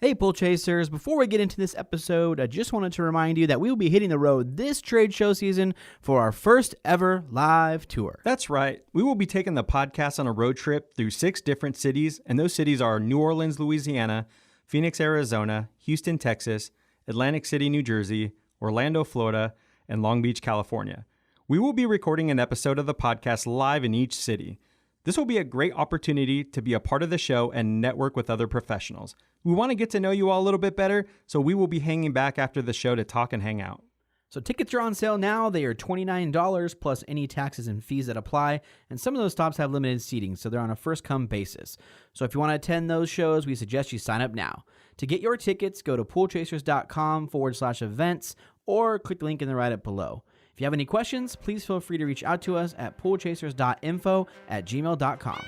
Hey, Pool Chasers. Before we get into this episode, I just wanted to remind you that we will be hitting the road this trade show season for our first ever live tour. That's right. We will be taking the podcast on a road trip through 6 different cities, and those cities are New Orleans, Louisiana, Phoenix, Arizona, Houston, Texas, Atlantic City, New Jersey, Orlando, Florida, and Long Beach, California. We will be recording an episode of the podcast live in each city. This will be a great opportunity to be a part of the show and network with other professionals. We want to get to know you all a little bit better, so we will be hanging back after the show to talk and hang out. So tickets are on sale now. They are $29 plus any taxes and fees that apply. And some of those stops have limited seating, so they're on a first-come basis. So if you want to attend those shows, we suggest you sign up now. To get your tickets, go to poolchasers.com/events or click the link in the write-up below. If you have any questions, please feel free to reach out to us at poolchasers.info@gmail.com.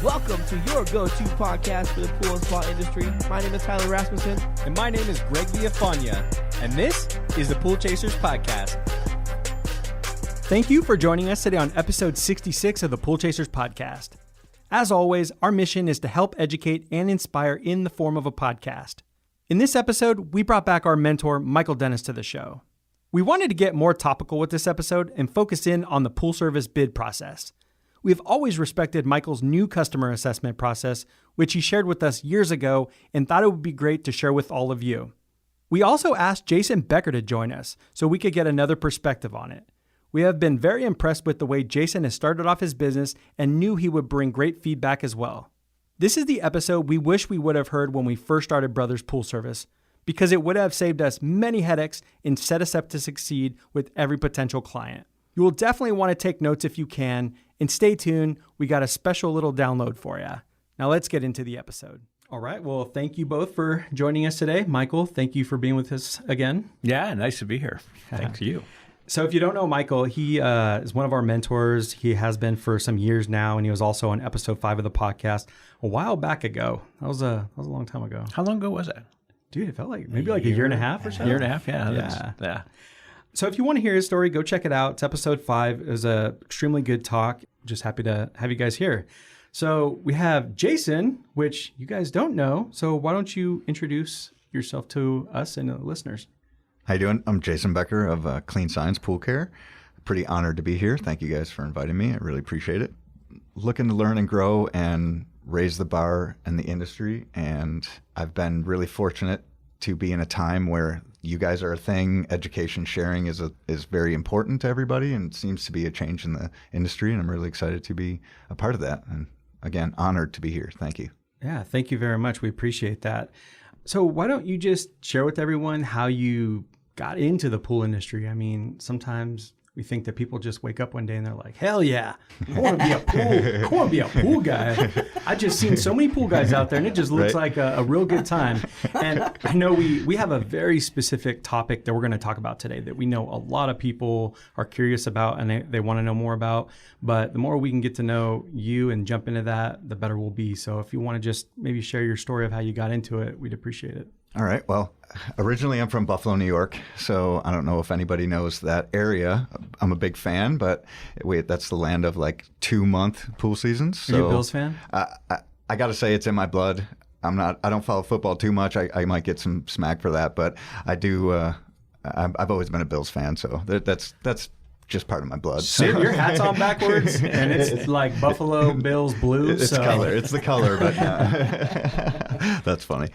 Welcome to your go-to podcast for the pool and spa industry. My name is Tyler Rasmussen. And my name is Greg Villafania, and this is the Pool Chasers Podcast. Thank you for joining us today on episode 66 of the Pool Chasers Podcast. As always, our mission is to help educate and inspire in the form of a podcast. In this episode, we brought back our mentor, Michael Dennis, to the show. We wanted to get more topical with this episode and focus in on the pool service bid process. We've always respected Michael's new customer assessment process, which he shared with us years ago and thought it would be great to share with all of you. We also asked Jason Becker to join us so we could get another perspective on it. We have been very impressed with the way Jason has started off his business and knew he would bring great feedback as well. This is the episode we wish we would have heard when we first started Brothers Pool Service, because it would have saved us many headaches and set us up to succeed with every potential client. You will definitely want to take notes if you can, and stay tuned. We got a special little download for you. Now let's get into the episode. All right. Well, thank you both for joining us today. Michael, thank you for being with us again. Yeah, nice to be here. Thanks to you. So if you don't know Michael, he is one of our mentors. He has been for some years now, and he was also on episode 5 of the podcast a while back ago. That was a long time ago. How long ago was that? Dude, it felt like maybe like a year and a half or so. Year and a half, yeah. Yeah. So if you want to hear his story, go check it out. It's episode 5. It was a extremely good talk. Just happy to have you guys here. So we have Jason, which you guys don't know. So why don't you introduce yourself to us and the listeners? How you doing? I'm Jason Becker of Clean Science Pool Care. Pretty honored to be here. Thank you guys for inviting me. I really appreciate it. Looking to learn and grow and raise the bar in the industry. And I've been really fortunate to be in a time where you guys are a thing. Education sharing is very important to everybody, and it seems to be a change in the industry. And I'm really excited to be a part of that. And again, honored to be here. Thank you. Yeah, thank you very much. We appreciate that. So why don't you just share with everyone how you got into the pool industry? I mean, sometimes we think that people just wake up one day and they're like, hell yeah, I want to be a pool guy. I just seen so many pool guys out there, and it just looks like a real good time. And I know we have a very specific topic that we're going to talk about today that we know a lot of people are curious about and they want to know more about. But the more we can get to know you and jump into that, the better we'll be. So if you want to just maybe share your story of how you got into it, we'd appreciate it. All right. Well, originally I'm from Buffalo, New York, so I don't know if anybody knows that area. I'm a big fan, but that's the land of like 2-month pool seasons. So, are you a Bills fan? I got to say it's in my blood. I don't follow football too much. I might get some smack for that, but I do. I've always been a Bills fan, so that's just part of my blood. So your hat's on backwards, and it's like Buffalo Bills blue. It's color. It's the color, but that's funny.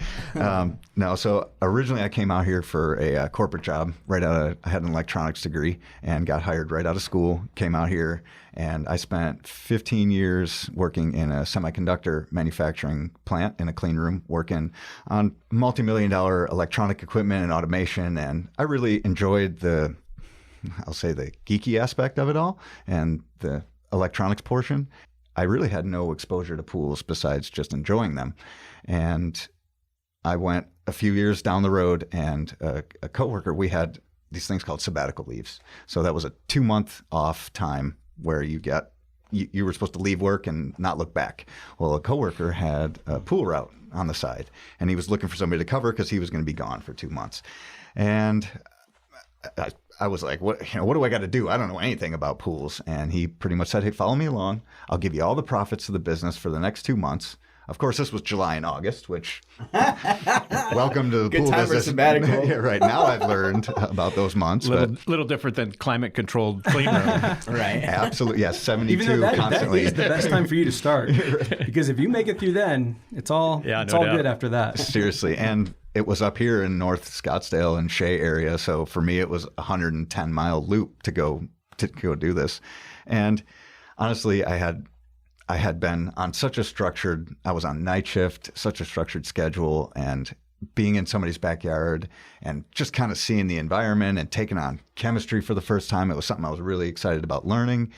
No, so originally I came out here for a corporate job. I had an electronics degree and got hired right out of school. Came out here, and I spent 15 years working in a semiconductor manufacturing plant in a clean room, working on multi-million-dollar electronic equipment and automation. And I really enjoyed the geeky aspect of it all and the electronics portion. I really had no exposure to pools besides just enjoying them. And I went a few years down the road, and a coworker, we had these things called sabbatical leaves. So that was a 2-month off time where you were supposed to leave work and not look back. Well, a coworker had a pool route on the side, and he was looking for somebody to cover because he was going to be gone for 2 months. And I was like, what do I got to do? I don't know anything about pools. And he pretty much said, hey, follow me along. I'll give you all the profits of the business for the next 2 months. Of course, this was July and August, which welcome to the Good pool time for business. sabbatical. Yeah, right. Now I've learned about those months. Little different than climate-controlled clean room. Right. Absolutely. Yes, 72 Even though that constantly. is the best time for you to start. Because if you make it through then, it's all doubt. good after that. Seriously. And it was up here in North Scottsdale and Shea area. So for me, it was a 110-mile loop to go do this. And honestly, I had been on I was on night shift, such a structured schedule, and being in somebody's backyard and just kind of seeing the environment and taking on chemistry for the first time. It was something I was really excited about learning.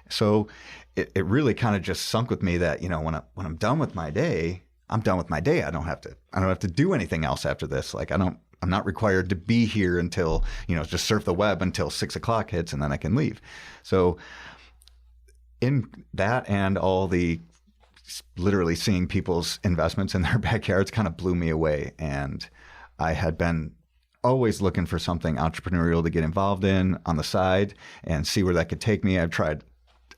So it really kind of just sunk with me that, when I'm done with my day, I'm done with my day. I don't have to do anything else after this. Like I'm not required to be here until, just surf the web until 6 o'clock hits and then I can leave. So in that and all the literally seeing people's investments in their backyards kind of blew me away. And I had been always looking for something entrepreneurial to get involved in on the side and see where that could take me. I've tried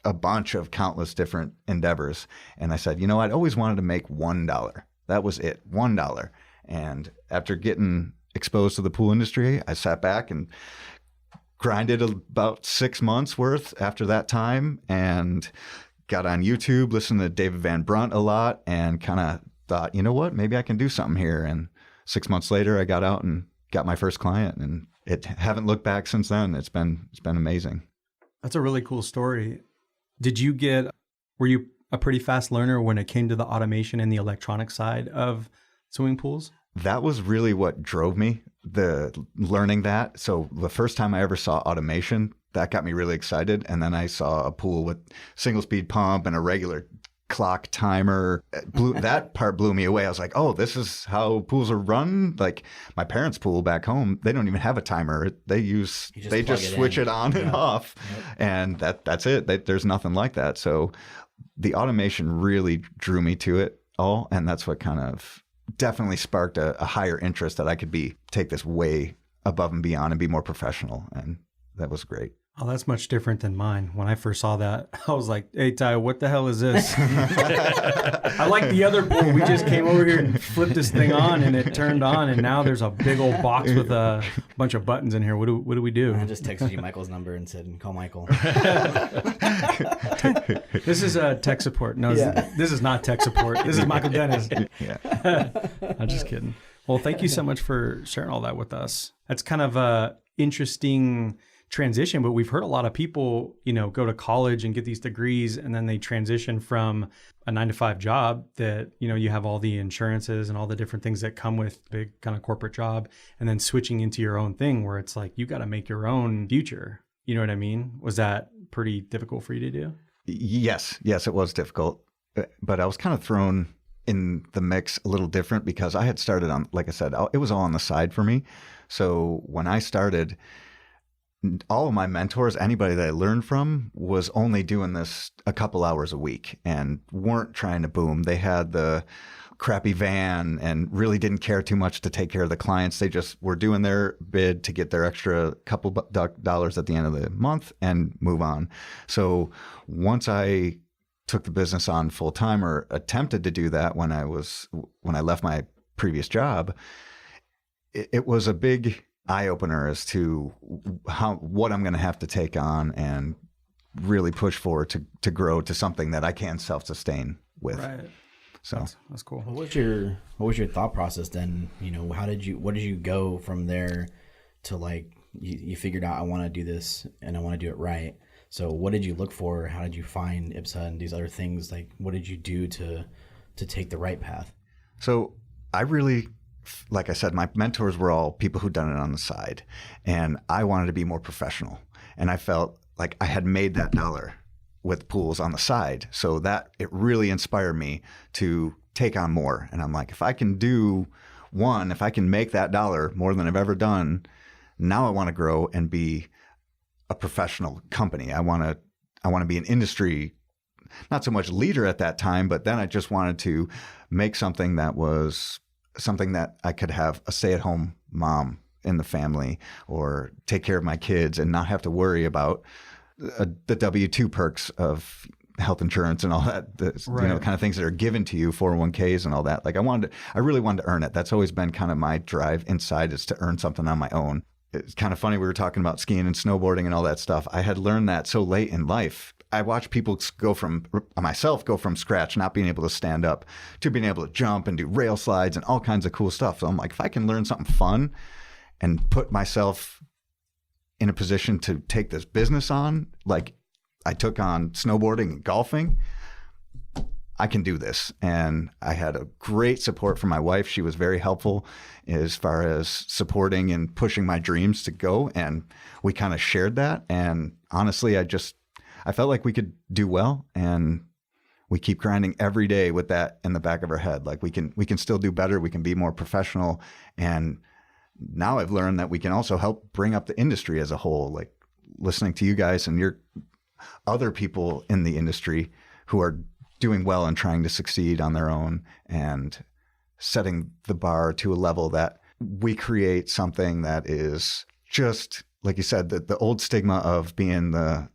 a bunch of countless different endeavors. And I said, I'd always wanted to make $1. That was it, $1. And after getting exposed to the pool industry, I sat back and grinded about 6 months worth after that time and got on YouTube, listened to David Van Brunt a lot, and kind of thought, what, maybe I can do something here. And 6 months later, I got out and got my first client, and haven't looked back since then. It's been amazing. That's a really cool story. Were you a pretty fast learner when it came to the automation and the electronic side of swimming pools? That was really what drove me, the learning that. So the first time I ever saw automation, that got me really excited. And then I saw a pool with single speed pump and a regular clock timer. That part blew me away. I was like, oh, this is how pools are run. Like my parents' pool back home, they don't even have a timer. They just switch it on and off. Yep. And that's it. There's nothing like that. So the automation really drew me to it all. And that's what kind of definitely sparked a higher interest that I could take this way above and beyond and be more professional. And that was great. Oh, that's much different than mine. When I first saw that, I was like, hey, Ty, what the hell is this? I like the other pool. We just came over here and flipped this thing on and it turned on. And now there's a big old box with a bunch of buttons in here. What do we do? I just texted you Michael's number and said, call Michael. This is tech support. No, this is not tech support. This is Michael Dennis. Yeah. I'm just kidding. Well, thank you so much for sharing all that with us. That's kind of a interesting transition, but we've heard a lot of people, go to college and get these degrees and then they transition from a 9-to-5 job that, you have all the insurances and all the different things that come with big kind of corporate job, and then switching into your own thing where it's like, you got to make your own future. You know what I mean? Was that pretty difficult for you to do? Yes, it was difficult, but I was kind of thrown in the mix a little different because I had started on, like I said, it was all on the side for me. So when I started, all of my mentors, anybody that I learned from, was only doing this a couple hours a week and weren't trying to boom. They had the crappy van and really didn't care too much to take care of the clients. They just were doing their bid to get their extra couple dollars at the end of the month and move on. So once I took the business on full time, or attempted to do that when I left my previous job, it was a big eye opener as to what I'm going to have to take on and really push forward to grow to something that I can self-sustain with. Right. So that's cool. What was your thought process then? What did you go from there to, like, you figured out, I want to do this and I want to do it right. So what did you look for? How did you find IPSA and these other things? Like, what did you do to take the right path? So I really, like I said, my mentors were all people who'd done it on the side, and I wanted to be more professional. And I felt like I had made that dollar with pools on the side, so that it really inspired me to take on more. And I'm like, if I can make that dollar more than I've ever done, now I want to grow and be a professional company. I want to be an industry, not so much leader at that time, but then I just wanted to make something that was something that I could have a stay-at-home mom in the family or take care of my kids and not have to worry about the W-2 perks of health insurance and all that, kind of things that are given to you, 401ks and all that. Like I really wanted to earn it. That's always been kind of my drive inside, is to earn something on my own. It's kind of funny. We were talking about skiing and snowboarding and all that stuff. I had learned that so late in life. I watched people go from scratch, not being able to stand up, to being able to jump and do rail slides and all kinds of cool stuff. So I'm like, if I can learn something fun and put myself in a position to take this business on, like I took on snowboarding and golfing, I can do this. And I had a great support from my wife. She was very helpful as far as supporting and pushing my dreams to go. And we kind of shared that. And honestly, I felt like we could do well, and we keep grinding every day with that in the back of our head. Like we can still do better. We can be more professional. And now I've learned that we can also help bring up the industry as a whole, like listening to you guys and your other people in the industry who are doing well and trying to succeed on their own, and setting the bar to a level that we create something that is just, like you said, the old stigma of being the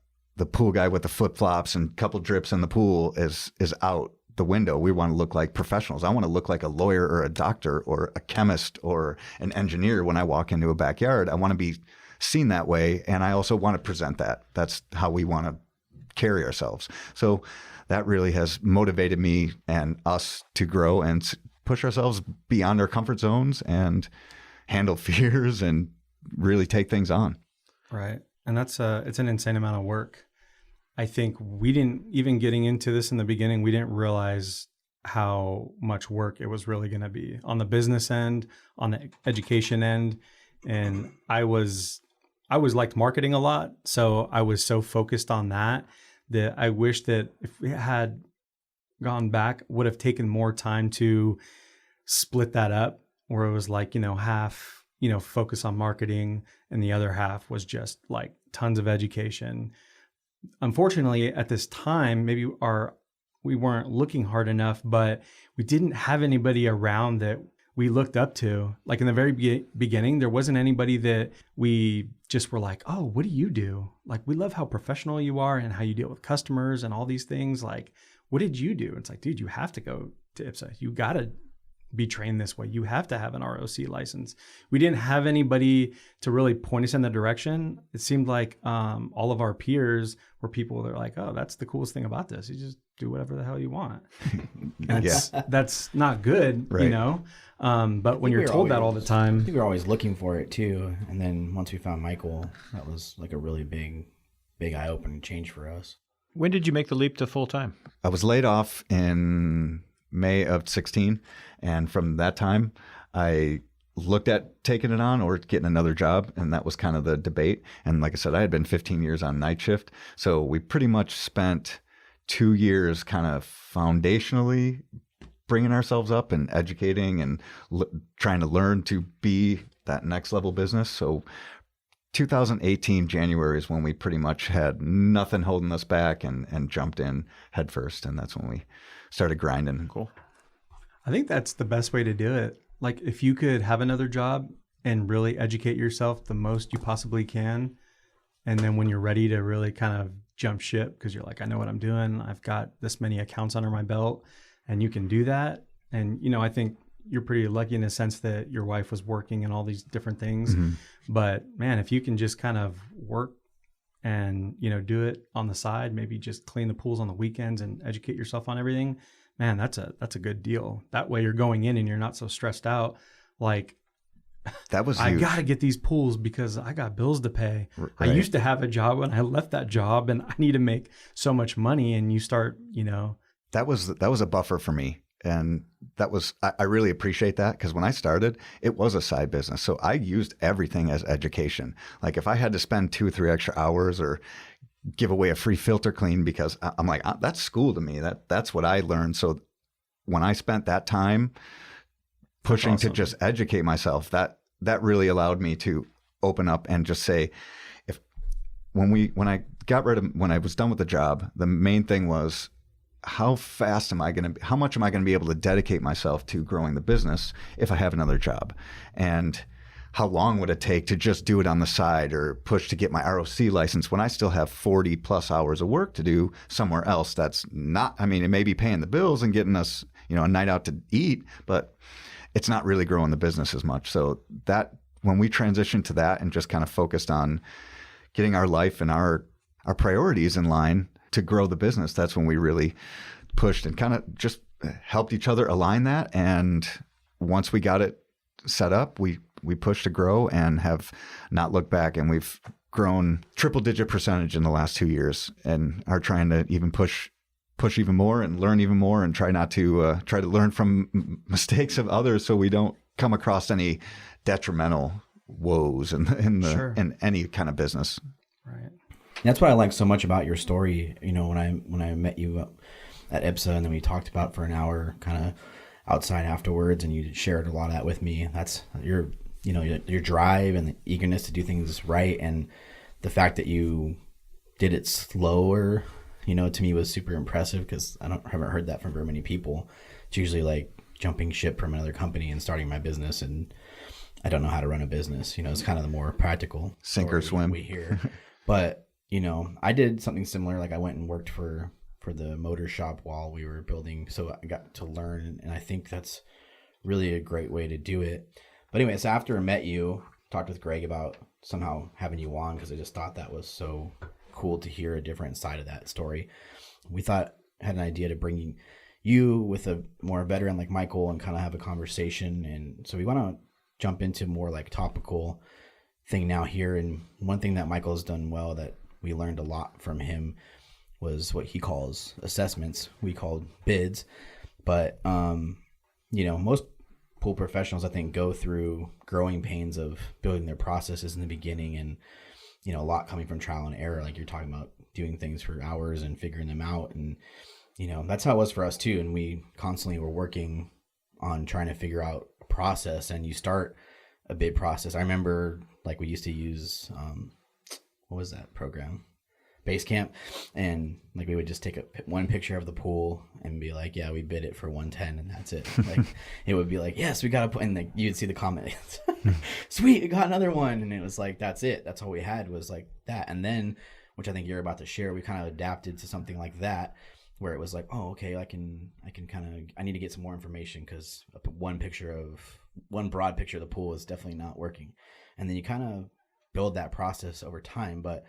pool guy with the flip-flops and couple drips in the pool is out the window. We want to look like professionals. I want to look like a lawyer or a doctor or a chemist or an engineer when I walk into a backyard. I want to be seen that way, and I also want to present that. That's how we want to carry ourselves. So that really has motivated me and us to grow and push ourselves beyond our comfort zones and handle fears and really take things on. Right. And it's an insane amount of work. I think we didn't, even getting into this in the beginning, we didn't realize how much work it was really going to be on the business end, on the education end. And I always liked marketing a lot. So I was so focused on that I wish that if we had gone back, would have taken more time to split that up, where it was like, half, focus on marketing, and the other half was just like tons of education. Unfortunately, at this time, maybe we weren't looking hard enough, but we didn't have anybody around that we looked up to. Like in the very beginning, there wasn't anybody that we just were like, oh, what do you do? Like, we love how professional you are and how you deal with customers and all these things. Like, what did you do? It's like, dude, you have to go to IPSA. You got to be trained this way. You have to have an ROC license. We didn't have anybody to really point us in the direction. It seemed like all of our peers were people that are like, oh, that's the coolest thing about this. You just do whatever the hell you want. That's not good, right. But when you're told that all the time. I think we were always looking for it too. And then once we found Michael, that was like a really big eye-opening change for us. When did you make the leap to full-time? I was laid off in May of 16. And from that time, I looked at taking it on or getting another job. And that was kind of the debate. And like I said, I had been 15 years on night shift. So we pretty much spent 2 years kind of foundationally bringing ourselves up and educating and trying to learn to be that next level business. So 2018 January is when we pretty much had nothing holding us back and jumped in head first. And that's when we started grinding. Cool. I think that's the best way to do it. Like, if you could have another job and really educate yourself the most you possibly can. And then when you're ready to really kind of jump ship, because you're like, I know what I'm doing. I've got this many accounts under my belt, and you can do that. And, I think you're pretty lucky in the sense that your wife was working and all these different things. Mm-hmm. But man, if you can just kind of work and, do it on the side, maybe just clean the pools on the weekends and educate yourself on everything, man, that's a good deal. That way you're going in and you're not so stressed out. Like, that was I huge. got to get these pools because I got bills to pay. Right. I used to have a job and I left that job and I need to make so much money. And you start, That was a buffer for me. And I really appreciate that, because when I started, it was a side business. So I used everything as education. Like, if I had to spend 2 or 3 extra hours or give away a free filter clean, because I'm like, that's school to me. That's what I learned. So when I spent that time pushing to just educate myself, that really allowed me to open up and just say, when I was done with the job, the main thing was, how much am I going to be able to dedicate myself to growing the business if I have another job? And how long would it take to just do it on the side or push to get my ROC license when I still have 40 plus hours of work to do somewhere else? That's not, I mean, it may be paying the bills and getting us, a night out to eat, but it's not really growing the business as much. So that when we transitioned to that and just kind of focused on getting our life and our priorities in line to grow the business, that's when we really pushed and kind of just helped each other align that. And once we got it set up, we pushed to grow and have not looked back. And we've grown triple-digit percentage in the last 2 years and are trying to even push even more and learn even more and try to learn from mistakes of others so we don't come across any detrimental woes in any kind of business. Right. That's what I like so much about your story. When I met you at IPSA and then we talked about for an hour kind of outside afterwards, and you shared a lot of that with me. That's your drive and the eagerness to do things right, and the fact that you did it slower, to me was super impressive because haven't heard that from very many people. It's usually like jumping ship from another company and starting my business, and I don't know how to run a business. It's kind of the more practical sink or swim we hear. But I did something similar. Like I went and worked for the motor shop while we were building, so I got to learn, and I think that's really a great way to do it. But anyway, so after I met you, talked with Greg about somehow having you on because I just thought that was so cool to hear a different side of that story. We had an idea to bring you with a more veteran like Michael and kind of have a conversation, and so we want to jump into more like topical thing now here. And one thing that Michael has done well that we learned a lot from him was what he calls assessments. We called bids, but most pool professionals, I think, go through growing pains of building their processes in the beginning, and a lot coming from trial and error, like you're talking about doing things for hours and figuring them out. And that's how it was for us too, and we constantly were working on trying to figure out a process. And you start a bid process. I remember like we used to use what was that program, Basecamp, and like we would just take one picture of the pool and be like, yeah, we bid it for 110, and that's it. Like it would be like, yes, we got to put, and like you'd see the comment, sweet, we got another one, and it was like, that's it, that's all we had was like that. And then, which I think you're about to share, we kind of adapted to something like that where it was like, oh, okay, I can kind of, I need to get some more information because one broad picture of the pool is definitely not working. And then you kind of build that process over time. But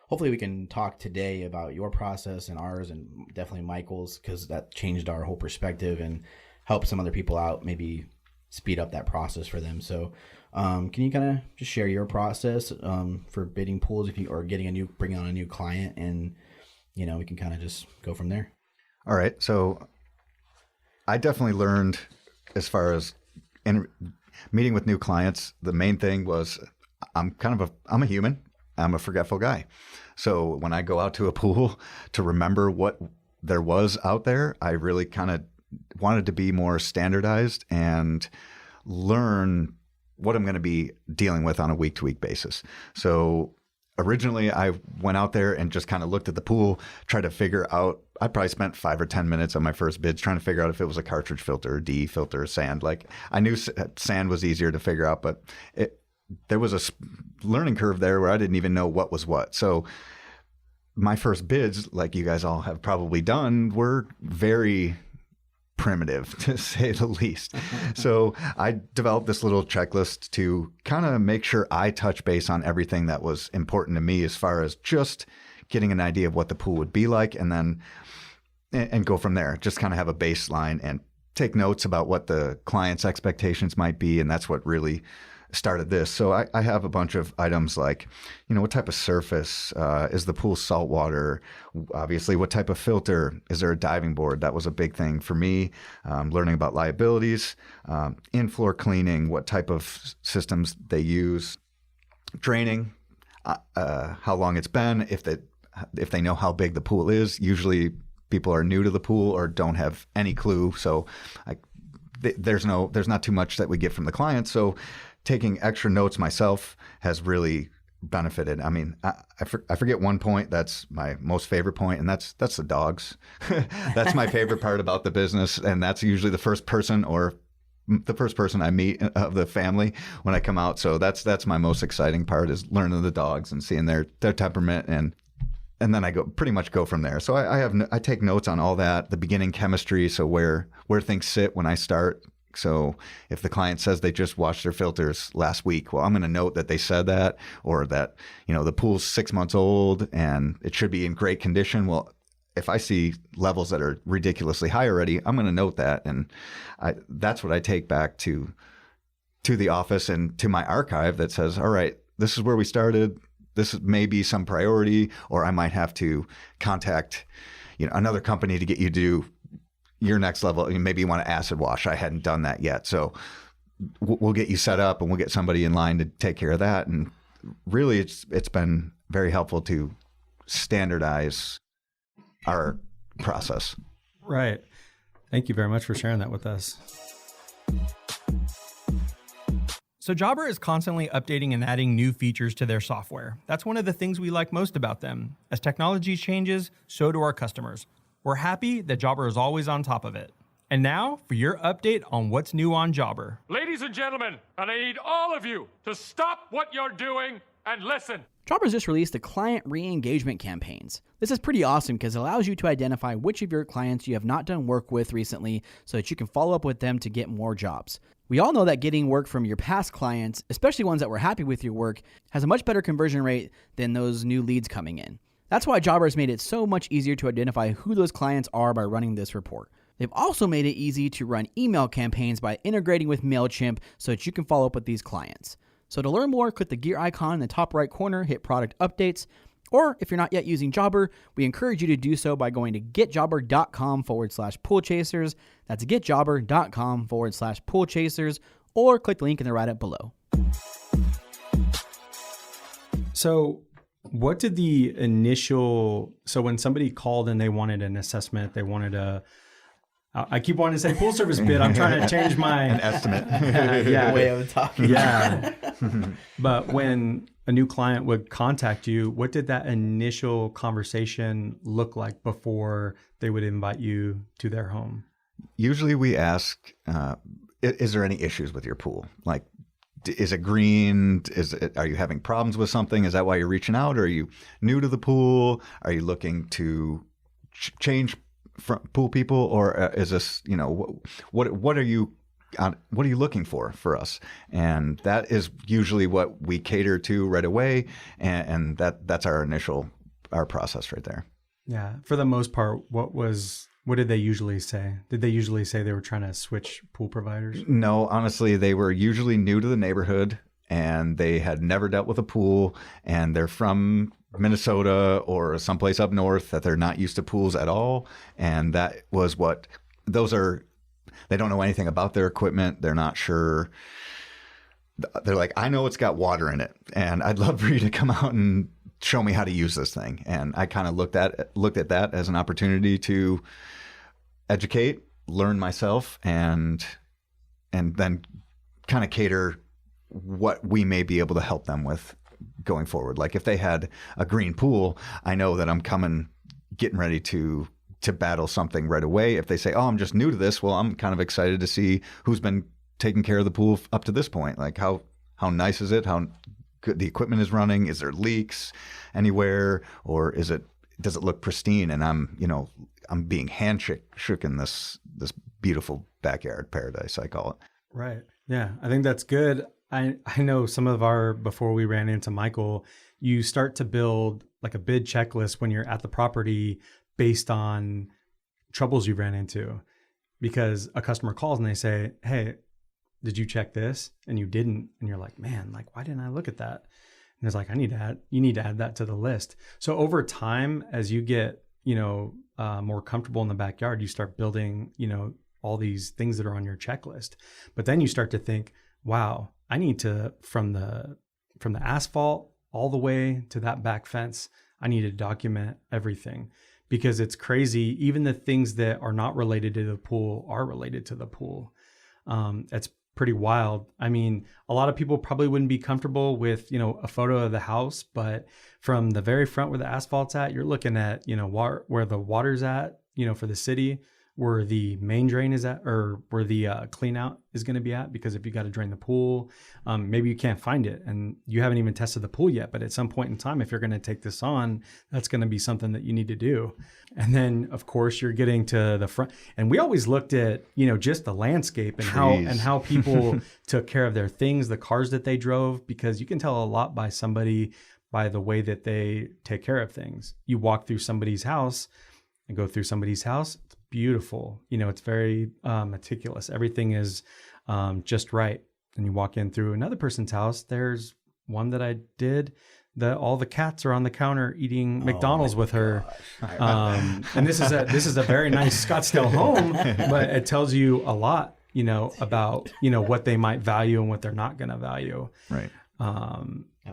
hopefully we can talk today about your process and ours, and definitely Michael's, because that changed our whole perspective and helped some other people out, maybe speed up that process for them. So can you kind of just share your process for bidding pools or bringing on a new client, and we can kind of just go from there. All right. So I definitely learned, as far as in meeting with new clients, the main thing was I'm a human. I'm a forgetful guy. So when I go out to a pool to remember what there was out there, I really kind of wanted to be more standardized and learn what I'm going to be dealing with on a week-to-week basis. So originally I went out there and just kind of looked at the pool, tried to figure out, I probably spent 5 or 10 minutes on my first bids trying to figure out if it was a cartridge filter, a D filter, sand. Like I knew sand was easier to figure out, but there was a learning curve there where I didn't even know what was what. So my first bids, like you guys all have probably done, were very primitive, to say the least. So I developed this little checklist to kind of make sure I touch base on everything that was important to me as far as just getting an idea of what the pool would be like, and then and go from there. Just kind of have a baseline and take notes about what the client's expectations might be. And that's what really started this. So I have a bunch of items like, what type of surface, is the pool saltwater? Obviously, what type of filter? Is there a diving board? That was a big thing for me. Learning about liabilities, in-floor cleaning, what type of systems they use, draining, how long it's been, if they know how big the pool is. Usually people are new to the pool or don't have any clue. So there's not too much that we get from the client. So taking extra notes myself has really benefited. I mean, I forget one point that's my most favorite point, and that's the dogs. That's my favorite part about the business, and that's usually the first person or the first person I meet of the family when I come out. So that's my most exciting part, is learning the dogs and seeing their temperament, and then I pretty much go from there. So I take notes on all that, the beginning chemistry, so where things sit when I start. So if the client says they just washed their filters last week, well, I'm going to note that they said that, or that, the pool's 6 months old and it should be in great condition. Well, if I see levels that are ridiculously high already, I'm going to note that. And that's what I take back to the office and to my archive that says, all right, this is where we started. This may be some priority, or I might have to contact, another company to get you to do your next level. Maybe you want to acid wash. I hadn't done that yet. So we'll get you set up and we'll get somebody in line to take care of that. And really it's been very helpful to standardize our process. Right. Thank you very much for sharing that with us. So Jabra is constantly updating and adding new features to their software. That's one of the things we like most about them. As technology changes, so do our customers. We're happy that Jabra is always on top of it. And now for your update on what's new on Jabra. Ladies and gentlemen, and I need all of you to stop what you're doing and listen. Jabra's just released the client re-engagement campaigns. This is pretty awesome because it allows you to identify which of your clients you have not done work with recently so that you can follow up with them to get more jobs. We all know that getting work from your past clients, especially ones that were happy with your work, has a much better conversion rate than those new leads coming in. That's why Jabra has made it so much easier to identify who those clients are by running this report. They've also made it easy to run email campaigns by integrating with MailChimp so that you can follow up with these clients. So to learn more, click the gear icon in the top right corner, hit product updates, or if you're not yet using Jabra, we encourage you to do so by going to getjabra.com/poolchasers. That's getjabra.com/poolchasers, or click the link in the write-up below. So what did the initial, so when somebody called and they wanted an assessment, they wanted I keep wanting to say pool service bid. I'm trying to change my an estimate. Yeah. Way of talking. Yeah. But when a new client would contact you, what did that initial conversation look like before they would invite you to their home? Usually we ask, is there any issues with your pool? Like, is it green? Are you having problems with something? Is that why you're reaching out? Or are you new to the pool? Are you looking to change pool people? Or is this, what are you looking for us? And that is usually what we cater to right away. And that's our process right there. Yeah. For the most part, what did they usually say? Did they usually say they were trying to switch pool providers? No, honestly, they were usually new to the neighborhood and they had never dealt with a pool, and they're from Minnesota or someplace up north that they're not used to pools at all. And that was they don't know anything about their equipment. They're not sure. They're like, I know it's got water in it and I'd love for you to come out and show me how to use this thing. And I kind of looked at that as an opportunity to educate, learn myself, and then kind of cater what we may be able to help them with going forward. Like if they had a green pool, I know that I'm getting ready to battle something right away. If they say, oh, I'm just new to this, well, I'm kind of excited to see who's been taking care of the pool up to this point. Like how nice is it? How good the equipment is running? Is there leaks anywhere? Or does it look pristine? And I'm being shook in this beautiful backyard paradise, I call it. Right. Yeah. I think that's good. I know before we ran into Michael, you start to build like a bid checklist when you're at the property based on troubles you ran into, because a customer calls and they say, hey, did you check this? And you didn't. And you're like, man, like, why didn't I look at that? And it's like, you need to add that to the list. So over time, as you get, more comfortable in the backyard, you start building, all these things that are on your checklist. But then you start to think, wow, I need to, from the asphalt all the way to that back fence, I need to document everything, because it's crazy. Even the things that are not related to the pool are related to the pool. It's pretty wild. I mean, a lot of people probably wouldn't be comfortable with, a photo of the house, but from the very front where the asphalt's at, you're looking at, where the water's at, for the city, where the main drain is at, or where the clean out is going to be at. Because if you got to drain the pool, maybe you can't find it and you haven't even tested the pool yet. But at some point in time, if you're going to take this on, that's going to be something that you need to do. And then of course you're getting to the front, and we always looked at, just the landscape and how people took care of their things, the cars that they drove, because you can tell a lot by somebody by the way that they take care of things. You walk through somebody's house and go through somebody's house. It's beautiful. It's very meticulous. Everything is just right. And you walk in through another person's house. There's one that I did that all the cats are on the counter eating McDonald's with her. And this is a very nice Scottsdale home, but it tells you a lot, about, what they might value and what they're not going to value. Right.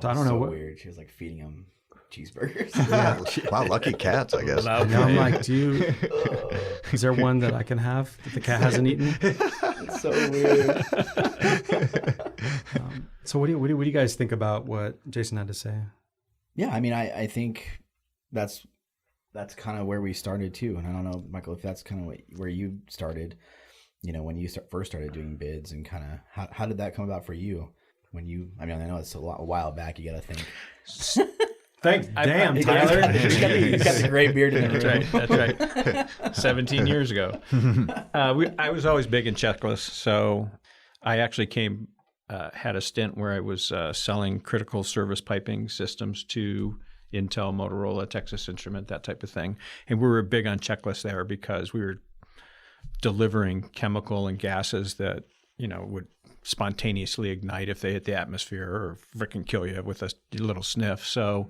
So I don't know. Weird. She was like feeding them cheeseburgers. Yeah. Wow, lucky cats, I guess. And now I'm like, is there one that I can have that the cat hasn't eaten? It's so weird. So what do you guys think about what Jason had to say? Yeah, I mean, I think that's kind of where we started too. And I don't know, Michael, if that's kind of where you started, when you first started doing bids, and kind of how did that come about for you? I know it's a while back. You got to think. Thanks, damn, Tyler. He's got the gray beard in the room. That's right. 17 years ago. I was always big in checklists, so I actually had a stint where I was selling critical service piping systems to Intel, Motorola, Texas Instrument, that type of thing. And we were big on checklists there because we were delivering chemical and gases that, would spontaneously ignite if they hit the atmosphere, or frickin' kill you with a little sniff. So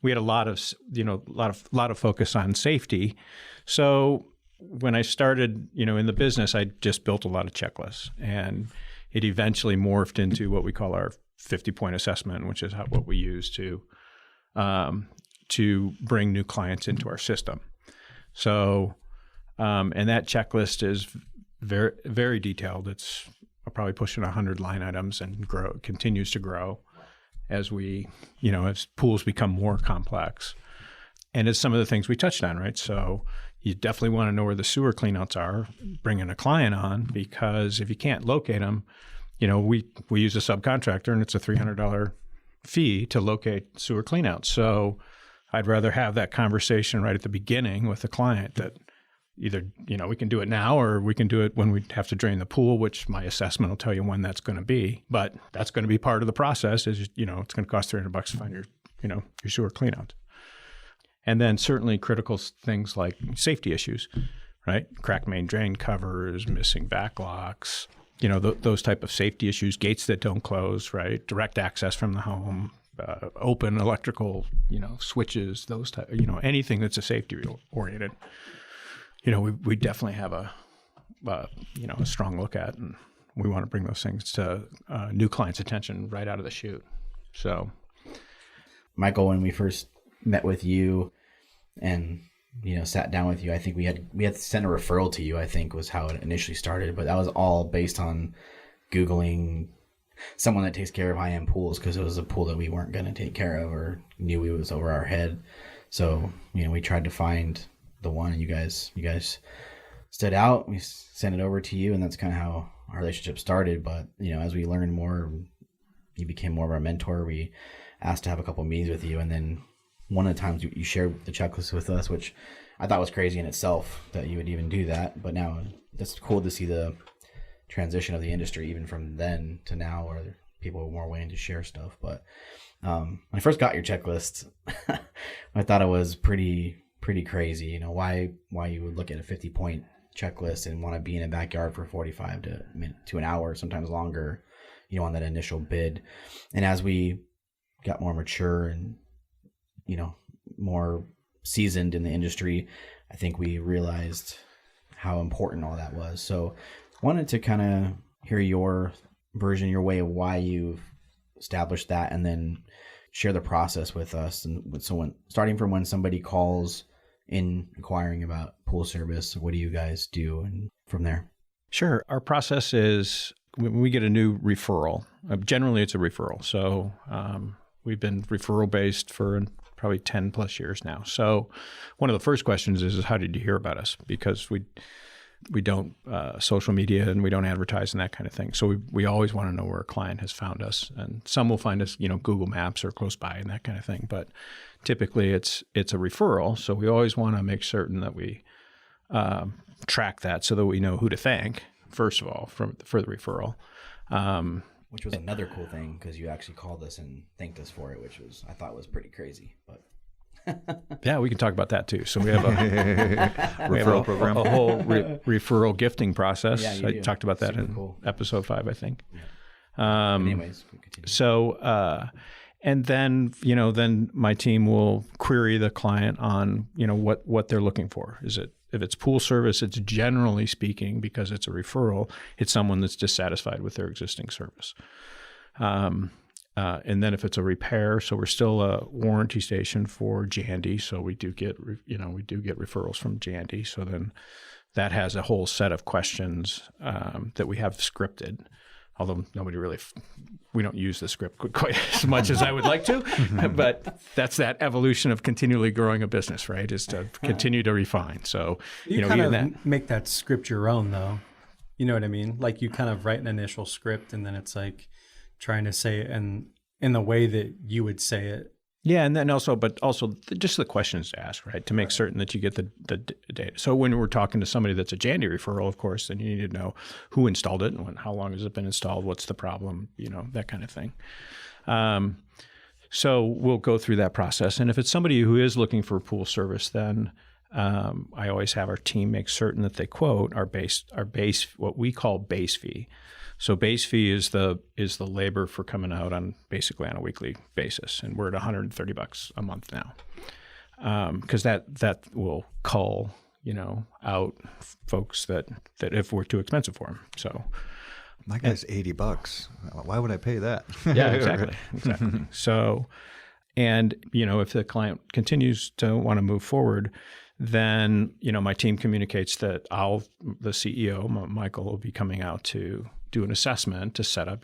we had a lot of focus on safety. So when I started, in the business, I just built a lot of checklists, and it eventually morphed into what we call our 50-point assessment, which is what we use to bring new clients into our system. So, and that checklist is very, very detailed. It's probably pushing 100 line items, and continues to grow as as pools become more complex. And it's some of the things we touched on, right? So you definitely want to know where the sewer cleanouts are, bringing a client on, because if you can't locate them, we use a subcontractor, and it's a $300 fee to locate sewer cleanouts. So I'd rather have that conversation right at the beginning with the client, that either, we can do it now, or we can do it when we have to drain the pool, which my assessment will tell you when that's going to be. But that's going to be part of the process. Is, it's going to cost $300 to find your sewer cleanout. And then certainly critical things like safety issues, right? Cracked main drain covers, missing vac locks, those type of safety issues, gates that don't close, right? Direct access from the home, open electrical, switches, those type, anything that's a safety oriented. We definitely have a strong look at, and we want to bring those things to new clients' attention right out of the chute. So, Michael, when we first met with you and sat down with you, I think we had sent a referral to you, I think was how it initially started, but that was all based on Googling someone that takes care of high-end pools, because it was a pool that we weren't going to take care of, or knew it was over our head. So we tried to find the one, and you guys stood out. We sent it over to you, and that's kind of how our relationship started. But as we learned more, you became more of our mentor. We asked to have a couple of meetings with you, and then one of the times you shared the checklist with us, which I thought was crazy in itself that you would even do that. But now it's cool to see the transition of the industry, even from then to now, where people are more willing to share stuff. But when I first got your checklist, I thought it was pretty crazy. Why you would look at a 50-point checklist and want to be in a backyard for 45 to an hour, sometimes longer, on that initial bid. And as we got more mature and more seasoned in the industry, I think we realized how important all that was. So wanted to kind of hear your version, your way of why you've established that, and then share the process with us. And with someone, starting from when somebody calls in inquiring about pool service, what do you guys do, and from there? Sure. Our process is when we get a new referral, generally it's a referral. So we've been referral based for probably 10 plus years now. So one of the first questions is how did you hear about us? Because don't social media, and we don't advertise and that kind of thing. So we always want to know where a client has found us, and some will find us, Google Maps or close by and that kind of thing. But typically it's a referral. So we always want to make certain that we track that so that we know who to thank, first of all, for the referral. Which was another cool thing, because you actually called us and thanked us for it, which I thought was pretty crazy. But yeah, we can talk about that too. So we have a referral program, a whole referral gifting process. Yeah, I talked about that Super in cool. episode 5, I think. Yeah. Anyways, we continue. So, and then then my team will query the client on what they're looking for. If it's pool service, it's generally speaking, because it's a referral, it's someone that's dissatisfied with their existing service. And then if it's a repair, so we're still a warranty station for Jandy, so we do get referrals from Jandy. So then that has a whole set of questions that we have scripted. Although we don't use the script quite as much as I would like to, but that's that evolution of continually growing a business, right? Is to continue to refine. So, you kind of make that script your own, though. You know what I mean? Like you kind of write an initial script, and then it's like trying to say it in the way that you would say it. Yeah, and then also just the questions to ask, right? To make certain that you get the data. So when we're talking to somebody that's a Jandy referral, of course, then you need to know who installed it and how long has it been installed, what's the problem, that kind of thing. So we'll go through that process. And if it's somebody who is looking for pool service, then I always have our team make certain that they quote our base, what we call base fee. So base fee is the labor for coming out basically on a weekly basis, and we're at $130 a month now, because that will cull out folks that if we're too expensive for them. So my guy's $80. Why would I pay that? Yeah, exactly. So, and if the client continues to want to move forward, then my team communicates that the CEO, Michael, will be coming out to do an assessment to set up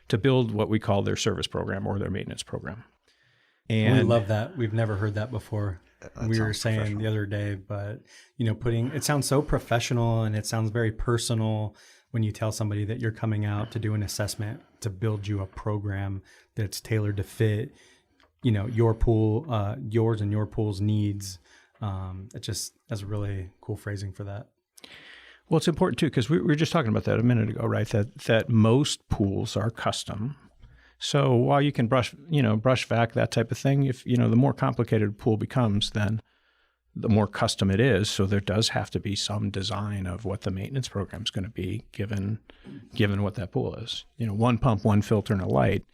to build what we call their service program or their maintenance program. And we love that. We've never heard that before. That we were saying the other day, but it sounds so professional, and it sounds very personal when you tell somebody that you're coming out to do an assessment to build you a program that's tailored to fit, your pool, yours and your pool's needs. It just has a really cool phrasing for that. Well, it's important too, because we were just talking about that a minute ago, right? That most pools are custom. So while you can brush vac, that type of thing, if the more complicated a pool becomes, then the more custom it is. So there does have to be some design of what the maintenance program is going to be, given what that pool is. One pump, one filter, and a light.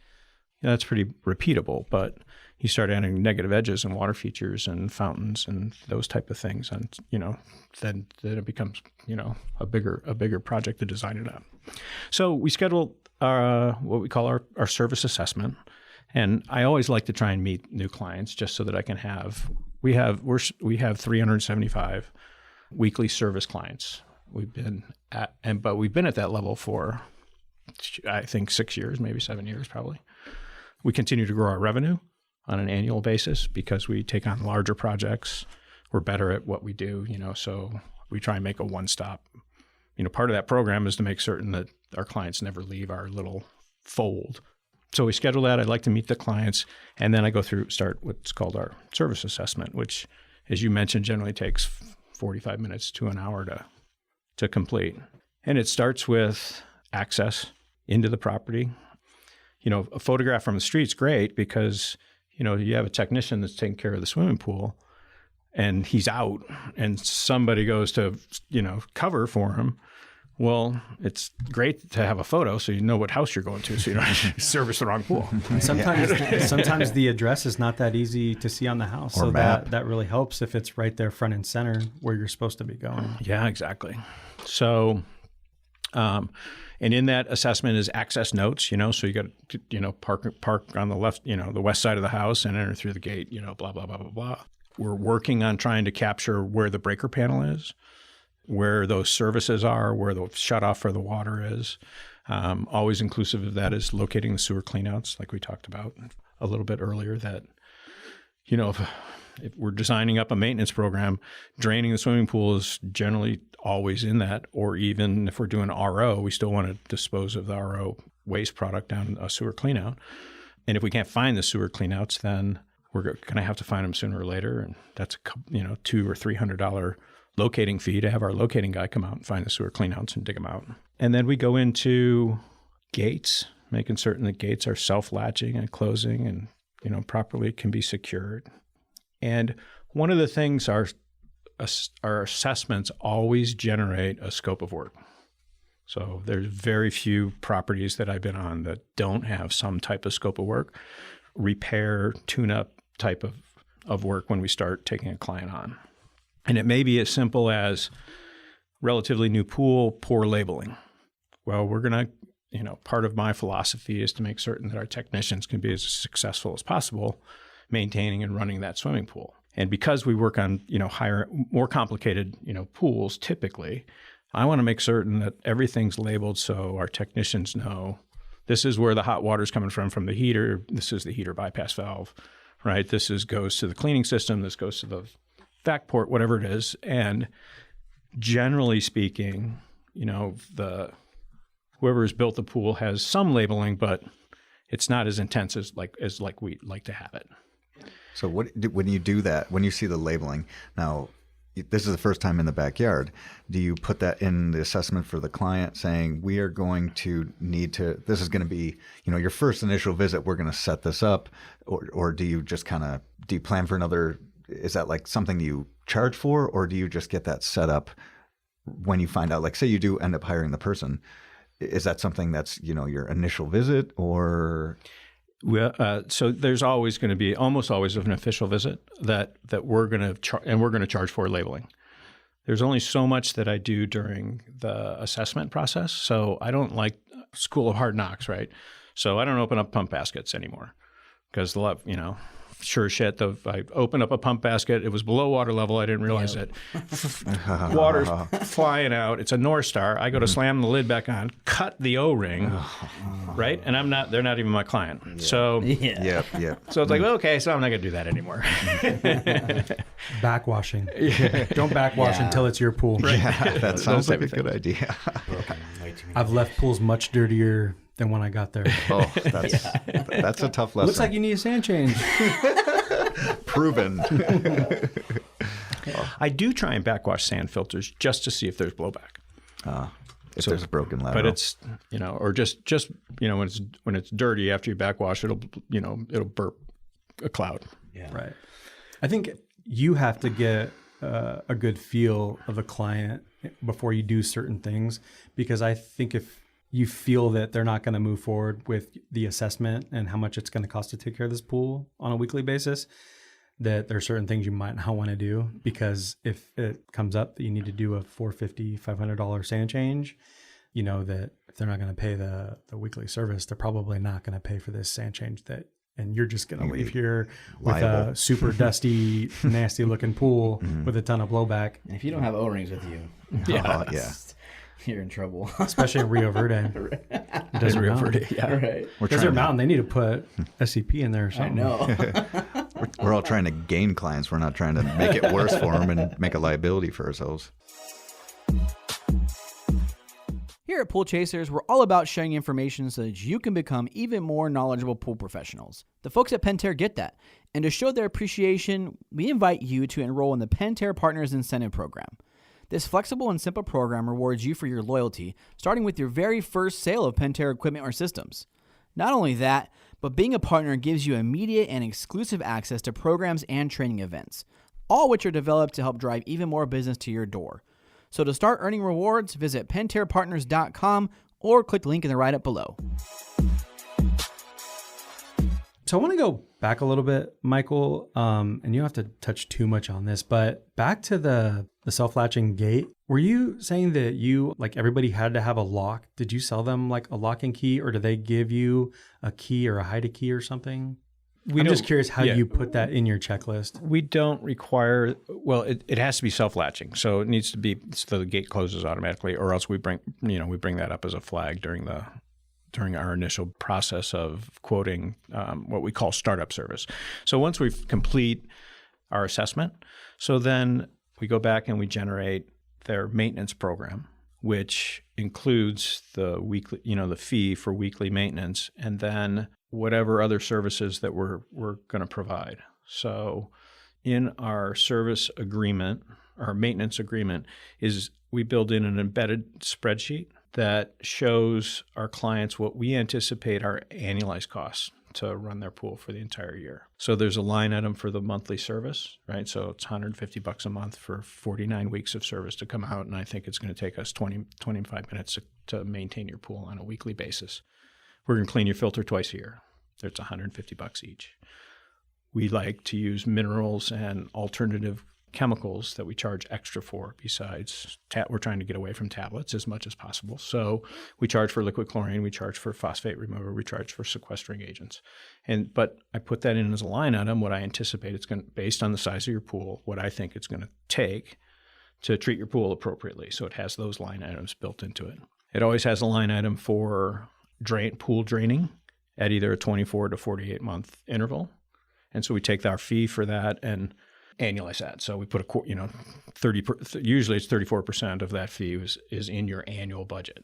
That's pretty repeatable, but you start adding negative edges and water features and fountains and those type of things, and then it becomes a bigger project to design it up. So we schedule what we call our service assessment, and I always like to try and meet new clients just so that I can we have 375 weekly service clients. We've been at that level for I think 6 years, maybe 7 years, probably. We continue to grow our revenue on an annual basis because we take on larger projects. We're better at what we do, so we try and make a one-stop. Part of that program is to make certain that our clients never leave our little fold. So we schedule that. I'd like to meet the clients, and then I start what's called our service assessment, which, as you mentioned, generally takes 45 minutes to an hour to complete. And it starts with access into the property. A photograph from the street's great because you have a technician that's taking care of the swimming pool and he's out and somebody goes to, cover for him. Well, it's great to have a photo so you know what house you're going to so you don't service the wrong pool. Sometimes the address is not that easy to see on the house. Or so map. that really helps if it's right there front and center where you're supposed to be going. Yeah, exactly. So, and in that assessment is access notes, so you got to, park on the left, the west side of the house and enter through the gate, blah, blah, blah, blah, blah. We're working on trying to capture where the breaker panel is, where those services are, where the shutoff for the water is. Always inclusive of that is locating the sewer cleanouts, like we talked about a little bit earlier, that, if we're designing up a maintenance program, draining the swimming pool is generally always in that, or even if we're doing RO, we still want to dispose of the RO waste product down a sewer cleanout. And if we can't find the sewer cleanouts, then we're going to have to find them sooner or later. And that's $200 or $300 locating fee to have our locating guy come out and find the sewer cleanouts and dig them out. And then we go into gates, making certain that gates are self-latching and closing and, properly can be secured. And one of the things our assessments always generate a scope of work. So there's very few properties that I've been on that don't have some type of scope of work, repair, tune-up type of work when we start taking a client on. And it may be as simple as relatively new pool, poor labeling. Well, we're going to, part of my philosophy is to make certain that our technicians can be as successful as possible maintaining and running that swimming pool. And because we work on, higher, more complicated, pools typically, I want to make certain that everything's labeled so our technicians know this is where the hot water is coming from the heater. This is the heater bypass valve, right? This goes to the cleaning system. This goes to the vac port, whatever it is. And generally speaking, whoever has built the pool has some labeling, but it's not as intense as we like to have it. So when you do that, when you see the labeling, now this is the first time in the backyard, do you put that in the assessment for the client saying, we are going to need to, this is going to be, your first initial visit, we're going to set this up, or do you just do you plan for another, is that like something you charge for, or do you just get that set up when you find out, like say you do end up hiring the person, is that something that's, your initial visit or? Well, so there's always going to be almost always an official visit that we're going to charge for labeling. There's only so much that I do during the assessment process. So I don't like school of hard knocks, right? So I don't open up pump baskets anymore because sure as shit, I opened up a pump basket. It was below water level. I didn't realize it. Water's flying out. It's a North Star. I go to slam the lid back on, cut the O-ring, right? And they're not even my client. Yeah. So, yeah. So it's like, well, okay, so I'm not going to do that anymore. Backwashing. Don't backwash until it's your pool. Right. Yeah, that sounds like a good idea. I've left pools much dirtier than when I got there. Oh, that's a tough lesson. Looks like you need a sand change. Proven. I do try and backwash sand filters just to see if there's blowback. If there's a broken lateral. But it's, or just when it's dirty after you backwash, it'll burp a cloud. Yeah. Right. I think you have to get a good feel of the client before you do certain things, because I think if you feel that they're not going to move forward with the assessment and how much it's going to cost to take care of this pool on a weekly basis, that there are certain things you might not want to do, because if it comes up that you need to do a $450, $500 sand change, that if they're not going to pay the weekly service, they're probably not going to pay for this sand change and you're just going to leave here with a super dusty, nasty looking pool with a ton of blowback. And if you don't have O-rings with you, you're in trouble. Especially in Rio Verde. Desert Rio Mountain. Verde, yeah. Right. Desert Mountain, they need to put SCP in there or something. I know. We're all trying to gain clients. We're not trying to make it worse for them and make a liability for ourselves. Here at Pool Chasers, we're all about sharing information so that you can become even more knowledgeable pool professionals. The folks at Pentair get that. And to show their appreciation, we invite you to enroll in the Pentair Partners Incentive Program. This flexible and simple program rewards you for your loyalty, starting with your very first sale of Pentair equipment or systems. Not only that, but being a partner gives you immediate and exclusive access to programs and training events, all which are developed to help drive even more business to your door. So to start earning rewards, visit pentairpartners.com or click the link in the write-up below. So I want to go back a little bit, Michael, and you don't have to touch too much on this, but back to the self-latching gate. Were you saying that everybody had to have a lock? Did you sell them like a lock and key, or do they give you a key or a hide a key or something? I'm just curious how you put that in your checklist. We don't require, it has to be self-latching. So it needs to be, so the gate closes automatically, or else we bring that up as a flag during our initial process of quoting what we call startup service. So once we complete our assessment, so then we go back and we generate their maintenance program, which includes the weekly, the fee for weekly maintenance, and then whatever other services that we're going to provide. So in our service agreement, our maintenance agreement, is we build in an embedded spreadsheet that shows our clients what we anticipate our annualized costs to run their pool for the entire year. So there's a line item for the monthly service, right? So it's $150 a month for 49 weeks of service to come out, and I think it's going to take us 25 minutes to maintain your pool on a weekly basis. We're going to clean your filter twice a year. It's $150 each. We like to use minerals and alternative chemicals that we charge extra for besides we're trying to get away from tablets as much as possible. So we charge for liquid chlorine, we charge for phosphate remover, we charge for sequestering agents. But I put that in as a line item, what I anticipate it's going to, based on the size of your pool, what I think it's going to take to treat your pool appropriately. So it has those line items built into it. It always has a line item for pool draining at either a 24 to 48 month interval. And so we take our fee for that and annualize that. So we put usually it's 34% of that fee is in your annual budget.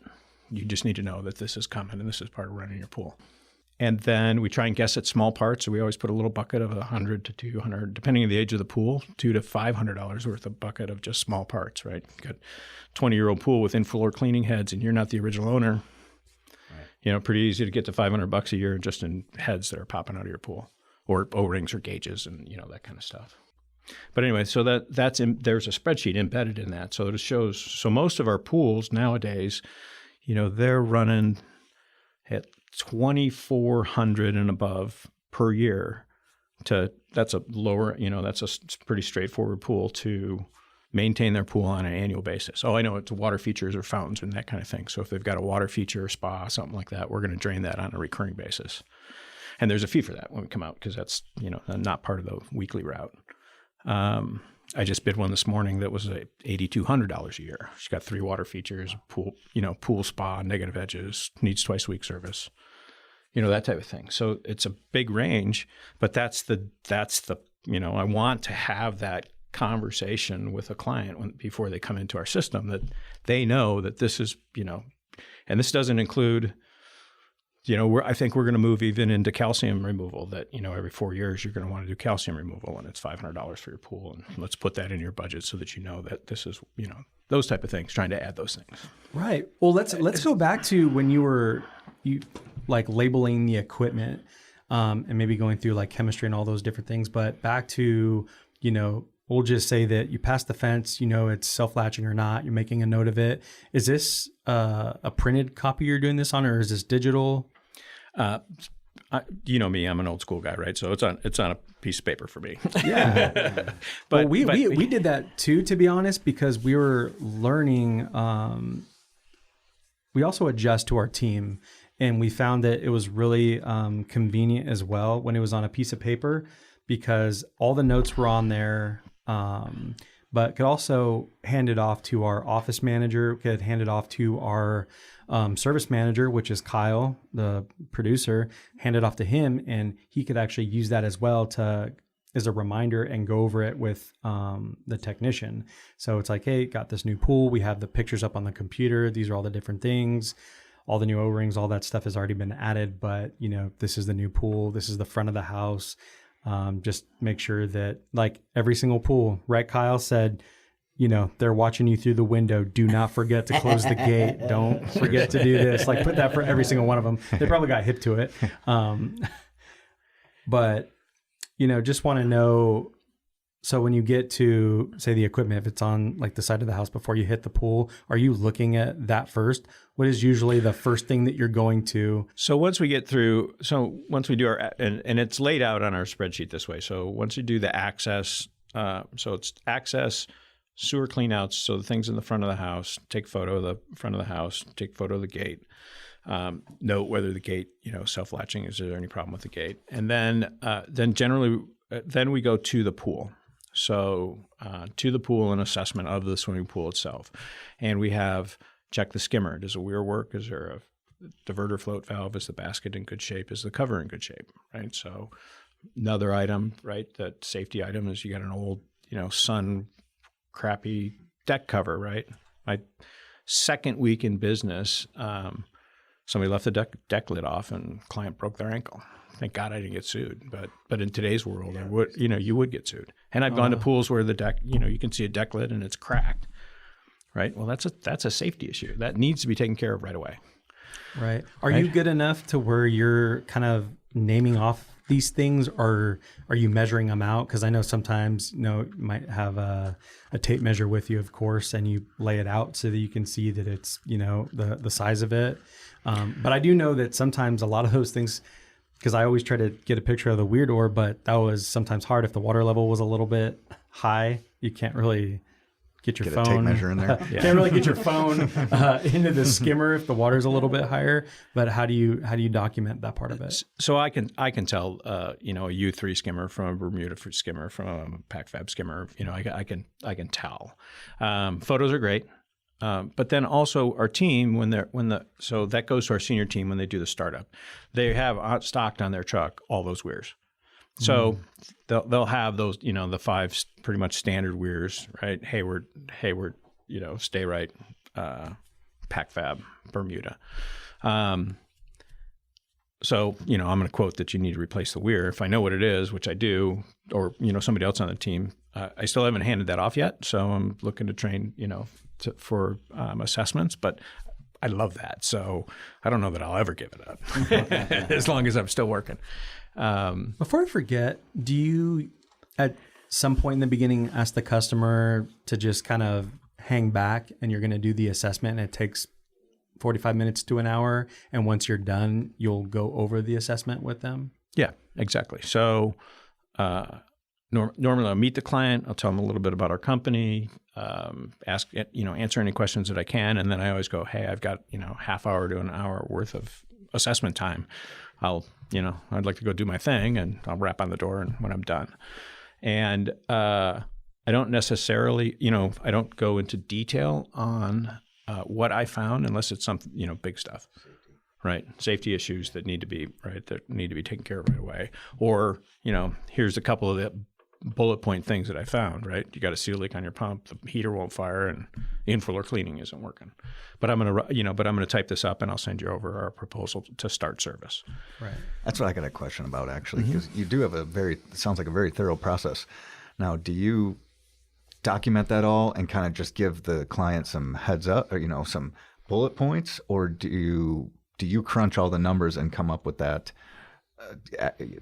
You just need to know that this is coming and this is part of running your pool. And then we try and guess at small parts. So we always put a little bucket of $100 to $200, depending on the age of the pool, $200 to $500 worth of bucket of just small parts, right? You've got a 20-year-old pool with in-floor cleaning heads and you're not the original owner. Right. Pretty easy to get to $500 a year just in heads that are popping out of your pool, or O-rings or gauges and, that kind of stuff. But anyway, so there's a spreadsheet embedded in that. So it shows, so most of our pools nowadays, they're running at $2,400 and above per year. That's a lower, that's a pretty straightforward pool to maintain their pool on an annual basis. Oh, I know it's water features or fountains and that kind of thing. So if they've got a water feature or spa, something like that, we're going to drain that on a recurring basis. And there's a fee for that when we come out because that's, not part of the weekly route. I just bid one this morning that was $8,200 a year. She's got 3 water features, pool spa, negative edges, needs twice a week service, that type of thing. So it's a big range, but that's the I want to have that conversation with a client before they come into our system, that they know that this is, and this doesn't include, I think we're going to move even into calcium removal, that, every 4 years you're going to want to do calcium removal and it's $500 for your pool. And let's put that in your budget so that that this is, those type of things, trying to add those things. Right. Well, let's go back to when you like labeling the equipment and maybe going through like chemistry and all those different things. But back to, we'll just say that you pass the fence, it's self-latching or not, you're making a note of it. Is this a printed copy you're doing this on, or is this digital? Me, I'm an old school guy, right? So it's on a piece of paper for me. Yeah. But we did that too, to be honest, because we were learning. We also adjust to our team, and we found that it was really convenient as well when it was on a piece of paper, because all the notes were on there. But could also hand it off to our office manager, could hand it off to our service manager, which is Kyle, the producer, hand it off to him, and he could actually use that as well as a reminder and go over it with the technician. So it's like, hey, got this new pool. We have the pictures up on the computer. These are all the different things. All the new O-rings, all that stuff has already been added, but this is the new pool. This is the front of the house. Just make sure that, like every single pool, right? Kyle said, they're watching you through the window. Do not forget to close the gate. Don't forget to do this. Like, put that for every single one of them. They probably got hip to it. But, just want to know. So when you get to, say, the equipment, if it's on like the side of the house before you hit the pool, are you looking at that first? What is usually the first thing that you're going to? So once we do our, and it's laid out on our spreadsheet this way. So once you do the access, so it's access, sewer cleanouts. So the things in the front of the house, take photo of the front of the house, take photo of the gate. Note whether the gate, self-latching, is there any problem with the gate? And then generally, then we go to the pool. So to the pool, an assessment of the swimming pool itself. And we have check the skimmer. Does the weir work? Is there a diverter float valve? Is the basket in good shape? Is the cover in good shape? Right. So another item, right, that safety item is you got an old, crappy deck cover, right? My second week in business, somebody left the deck lid off and client broke their ankle. Thank God I didn't get sued. But in today's world, you would get sued. And I've gone to pools where the deck, you can see a deck lid and it's cracked, right? Well, that's a safety issue that needs to be taken care of right away. Right. Are you good enough to where you're kind of naming off these things, or are you measuring them out? Because I know sometimes, you might have a tape measure with you, of course, and you lay it out so that you can see that it's, the size of it. But I do know that sometimes a lot of those things, because I always try to get a picture of the weir door, but that was sometimes hard. If the water level was a little bit high, you can't really get your phone. A tape measure in there. Can't really get your phone into the skimmer if the water's a little bit higher. But how do you document that part of it? So I can tell a U3 skimmer from a Bermuda skimmer from a PacFab skimmer. I can tell. Photos are great. But then also our team, so that goes to our senior team when they do the startup, they have stocked on their truck all those weirs. So they'll have those, the 5 pretty much standard weirs, right? Hayward, Stay Right, PacFab, Bermuda. So, I'm going to quote that you need to replace the weir. If I know what it is, which I do, or, somebody else on the team, I still haven't handed that off yet. So I'm looking to train, for assessments, but I love that. So I don't know that I'll ever give it up as long as I'm still working. Before I forget, do you at some point in the beginning ask the customer to just kind of hang back and you're going to do the assessment and it takes 45 minutes to an hour, and once you're done, you'll go over the assessment with them? Yeah, exactly. So normally I'll meet the client, I'll tell them a little bit about our company, answer any questions that I can, and then I always go, hey, I've got half hour to an hour worth of assessment time. I'd like to go do my thing, and I'll wrap on the door and when I'm done. And I don't necessarily, I don't go into detail on what I found unless it's something, big stuff, right? Safety issues that need to be taken care of right away. Or, here's a couple of the bullet point things that I found, right? You got a seal leak on your pump, the heater won't fire, and infloor cleaning isn't working. But I'm gonna type this up and I'll send you over our proposal to start service. Right. That's what I got a question about, actually, because you do have sounds like a very thorough process. Now, do you document that all and kind of just give the client some heads up, or some bullet points, or do you crunch all the numbers and come up with that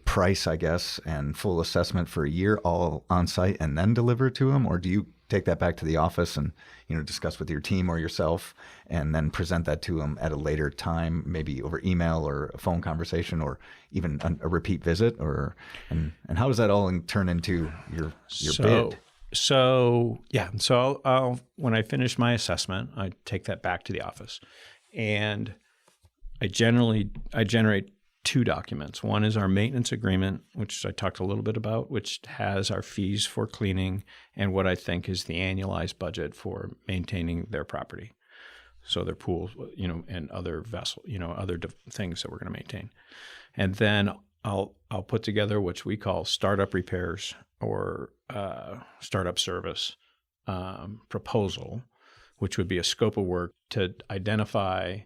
price, I guess, and full assessment for a year all on site and then deliver it to them? Or do you take that back to the office and, discuss with your team or yourself and then present that to them at a later time, maybe over email or a phone conversation or even a repeat visit? And how does that all turn into your bid? So I'll when I finish my assessment, I take that back to the office, and I generate 2 documents. One is our maintenance agreement, which I talked a little bit about, which has our fees for cleaning and what I think is the annualized budget for maintaining their property. So their pools, and other things that we're going to maintain. And then I'll put together what we call startup repairs or startup service proposal, which would be a scope of work to identify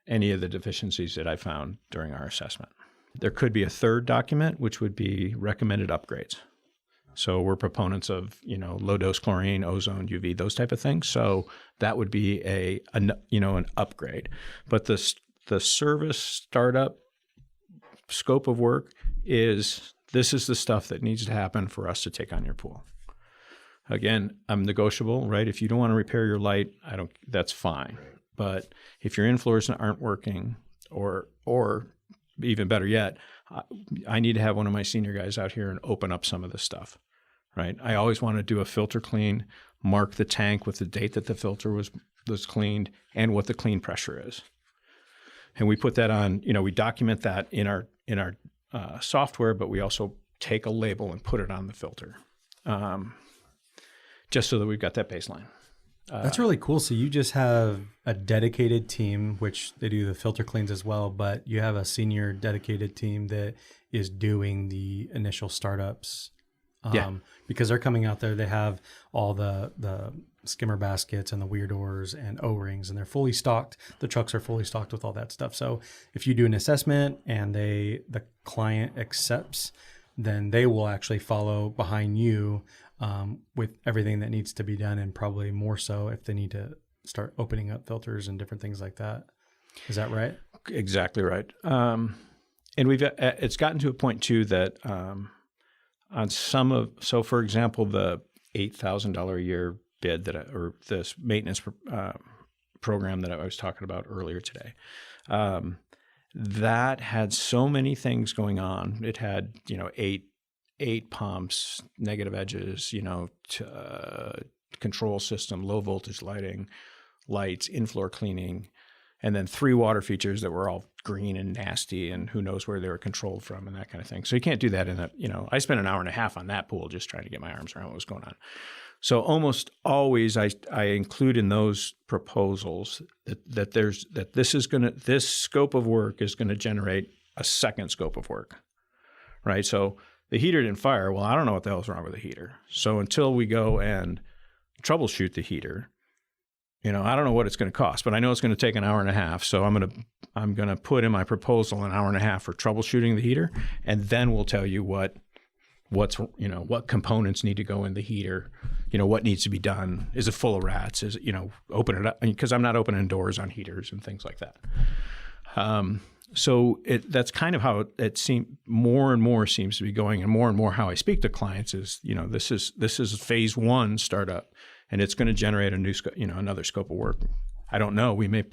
any of the deficiencies that I found during our assessment. There could be a third document, which would be recommended upgrades. So we're proponents of, low dose chlorine, ozone, UV, those type of things. So that would be an upgrade. But the service startup scope of work this is the stuff that needs to happen for us to take on your pool. Again, I'm negotiable, right? If you don't want to repair your light, that's fine. Right. But if your infloors aren't working, or even better yet, I need to have one of my senior guys out here and open up some of this stuff, right? I always want to do a filter clean, mark the tank with the date that the filter was cleaned and what the clean pressure is. And we put that on, we document that in our software, but we also take a label and put it on the filter, just so that we've got that baseline. That's really cool. So you just have a dedicated team, which they do the filter cleans as well, but you have a senior dedicated team that is doing the initial startups because they're coming out there. They have all the skimmer baskets and the weir doors and O-rings, and they're fully stocked. The trucks are fully stocked with all that stuff. So if you do an assessment and the client accepts, then they will actually follow behind you with everything that needs to be done, and probably more so if they need to start opening up filters and different things like that. Is that right? Exactly right. And it's gotten to a point too that on so for example, the $8,000 a year bid or this maintenance program that I was talking about earlier today, that had so many things going on. It had, eight pumps, negative edges, control system, low voltage lighting, lights, in-floor cleaning, and then 3 water features that were all green and nasty, and who knows where they were controlled from and that kind of thing. So you can't do that I spent an hour and a half on that pool just trying to get my arms around what was going on. So almost always I include in those proposals that this scope of work is going to generate a second scope of work, right? So the heater didn't fire. Well, I don't know what the hell's wrong with the heater. So until we go and troubleshoot the heater, I don't know what it's going to cost, but I know it's going to take an hour and a half. So I'm going to put in my proposal an hour and a half for troubleshooting the heater, and then we'll tell you what components need to go in the heater, what needs to be done. Is it full of rats? Is it, open it up, because I'm not opening doors on heaters and things like that. So that's kind of how it seems. More and more seems to be going, and more how I speak to clients is, this is phase 1 startup, and it's going to generate a new another scope of work. I don't know. We may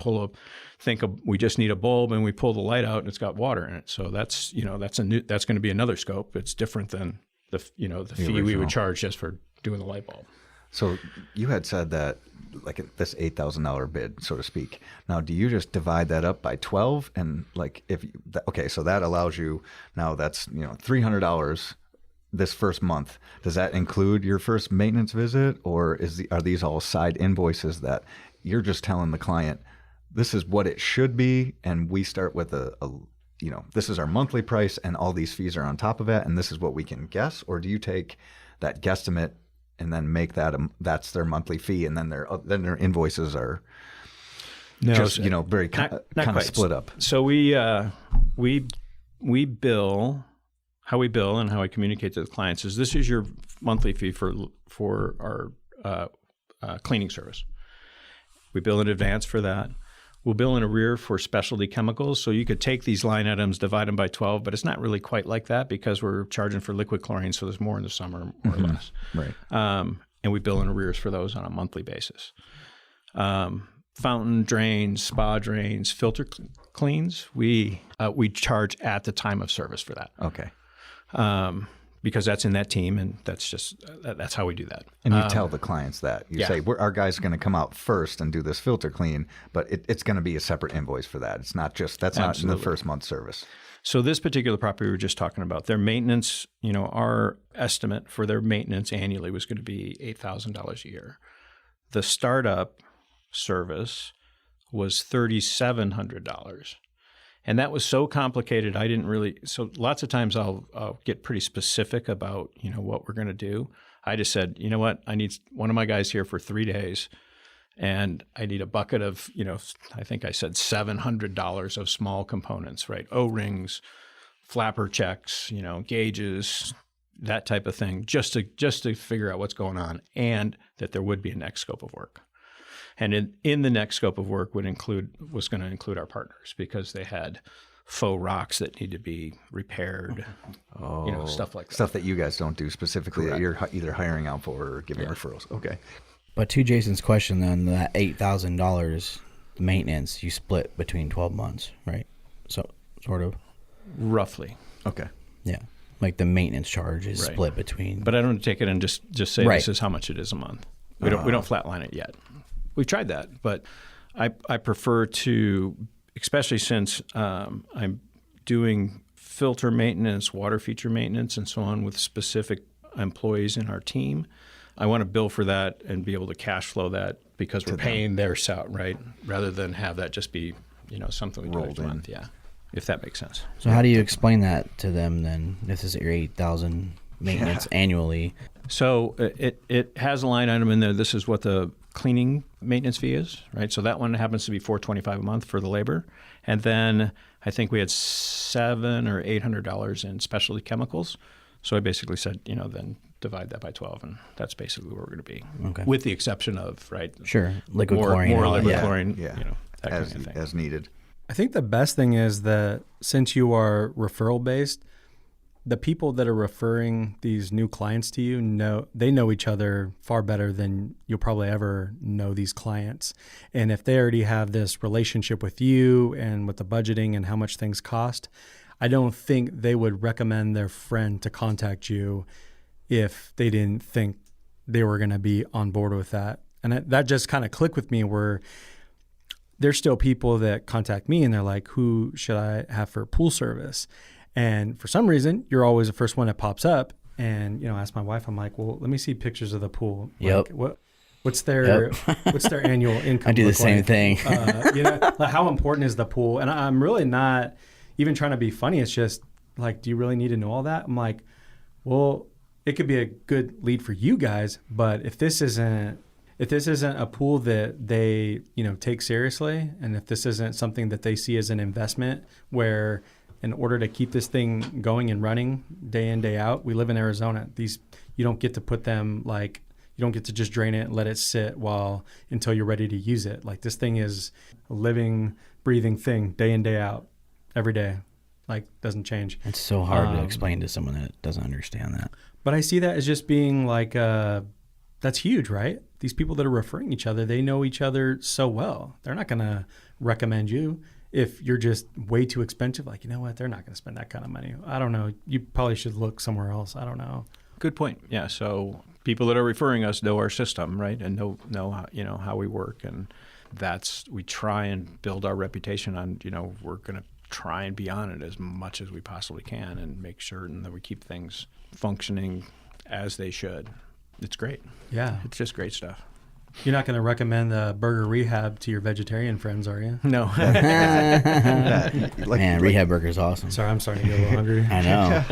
we just need a bulb, and we pull the light out, and it's got water in it. So that's that's going to be another scope. It's different than the fee we would charge just for doing the light bulb. So you had said that, like, this $8,000 bid, so to speak. Now, do you just divide that up by 12? And so that allows you, now that's, $300 this first month. Does that include your first maintenance visit, or are these all side invoices that you're just telling the client, this is what it should be, and we start with this is our monthly price, and all these fees are on top of it, and this is what we can guess? Or do you take that guesstimate and then make that's their monthly fee, and then their invoices are very kind of split up? So we bill. How we bill and how I communicate to the clients is, this is your monthly fee for our cleaning service. We bill in advance for that. We'll bill in arrear for specialty chemicals. So you could take these line items, divide them by 12, but it's not really quite like that, because we're charging for liquid chlorine, so there's more in the summer, more or less. Right. And we bill in arrears for those on a monthly basis. Fountain drains, spa drains, filter cleans, we charge at the time of service for that. Okay. Because that's in that team, and that's how we do that. And you tell the clients that. You say, our guy's going to come out first and do this filter clean, but it's going to be a separate invoice for that. It's not not in the first month's service. So this particular property we were just talking about, their maintenance, our estimate for their maintenance annually was going to be $8,000 a year. The startup service was $3,700. And that was so complicated, I didn't really. So lots of times I'll get pretty specific about what we're going to do. I just said, you know what, I need one of my guys here for 3 days, and I need a bucket of I think I said $700 of small components, right? O-rings, flapper checks, gauges, that type of thing, just to figure out what's going on, and that there would be a next scope of work. And in the next scope of work was going to include our partners, because they had faux rocks that need to be repaired, stuff like that. Stuff that you guys don't do specifically. Correct. That you're either hiring out for or giving referrals. Okay. But to Jason's question, then, that $8,000 maintenance you split between 12 months, right? So sort of. Roughly. Okay. Yeah. Like the maintenance charge is split between. But I don't take it and just say this is how much it is a month. We don't flatline it yet. We've tried that, but I prefer to, especially since I'm doing filter maintenance, water feature maintenance, and so on with specific employees in our team. I want to bill for that and be able to cash flow that, because we're paying their salary, right? Rather than have that just be something we do each month. Yeah, if that makes sense. So how do you explain that to them then? This is your $8,000 maintenance annually. So it has a line item in there. This is what the cleaning maintenance fee is, right? So that one happens to be $425 a month for the labor. And then I think we had $700 or $800 in specialty chemicals. So I basically said, then divide that by 12, and that's basically where we're going to be. Okay. With the exception of, right? Sure. Liquid more, chlorine. More and all liquid that. chlorine, Yeah. that kind of thing. As needed. I think the best thing is that since you are referral based, the people that are referring these new clients to you know each other far better than you'll probably ever know these clients. And if they already have this relationship with you and with the budgeting and how much things cost, I don't think they would recommend their friend to contact you if they didn't think they were going to be on board with that. And that just kind of clicked with me, where there's still people that contact me and they're like, who should I have for pool service? And for some reason, you're always the first one that pops up. And, I ask my wife, I'm like, well, let me see pictures of the pool. Yep. Like, what's their annual income? I do the look same like? thing. Like, how important is the pool? And I'm really not even trying to be funny. It's just like, do you really need to know all that? I'm like, well, it could be a good lead for you guys, but if this isn't a pool that they, take seriously, and if this isn't something that they see as an investment where in order to keep this thing going and running day in, day out, we live in Arizona. You don't get to put them you don't get to just drain it and let it sit until you're ready to use it. Like, this thing is a living, breathing thing day in, day out, every day. Doesn't change. It's so hard to explain to someone that doesn't understand that. But I see that as just being that's huge, right? These people that are referring each other, they know each other so well. They're not going to recommend you if you're just way too expensive. Like, you know what? They're not going to spend that kind of money. I don't know. You probably should look somewhere else. I don't know. Good point. Yeah. So people that are referring us know our system, right? And know how, how we work. And we try and build our reputation on, we're going to try and be on it as much as we possibly can and make certain that we keep things functioning as they should. It's great. Yeah. It's just great stuff. You're not going to recommend the burger rehab to your vegetarian friends, are you? No. Rehab burger's awesome. Sorry, I'm starting to get a little hungry. I know.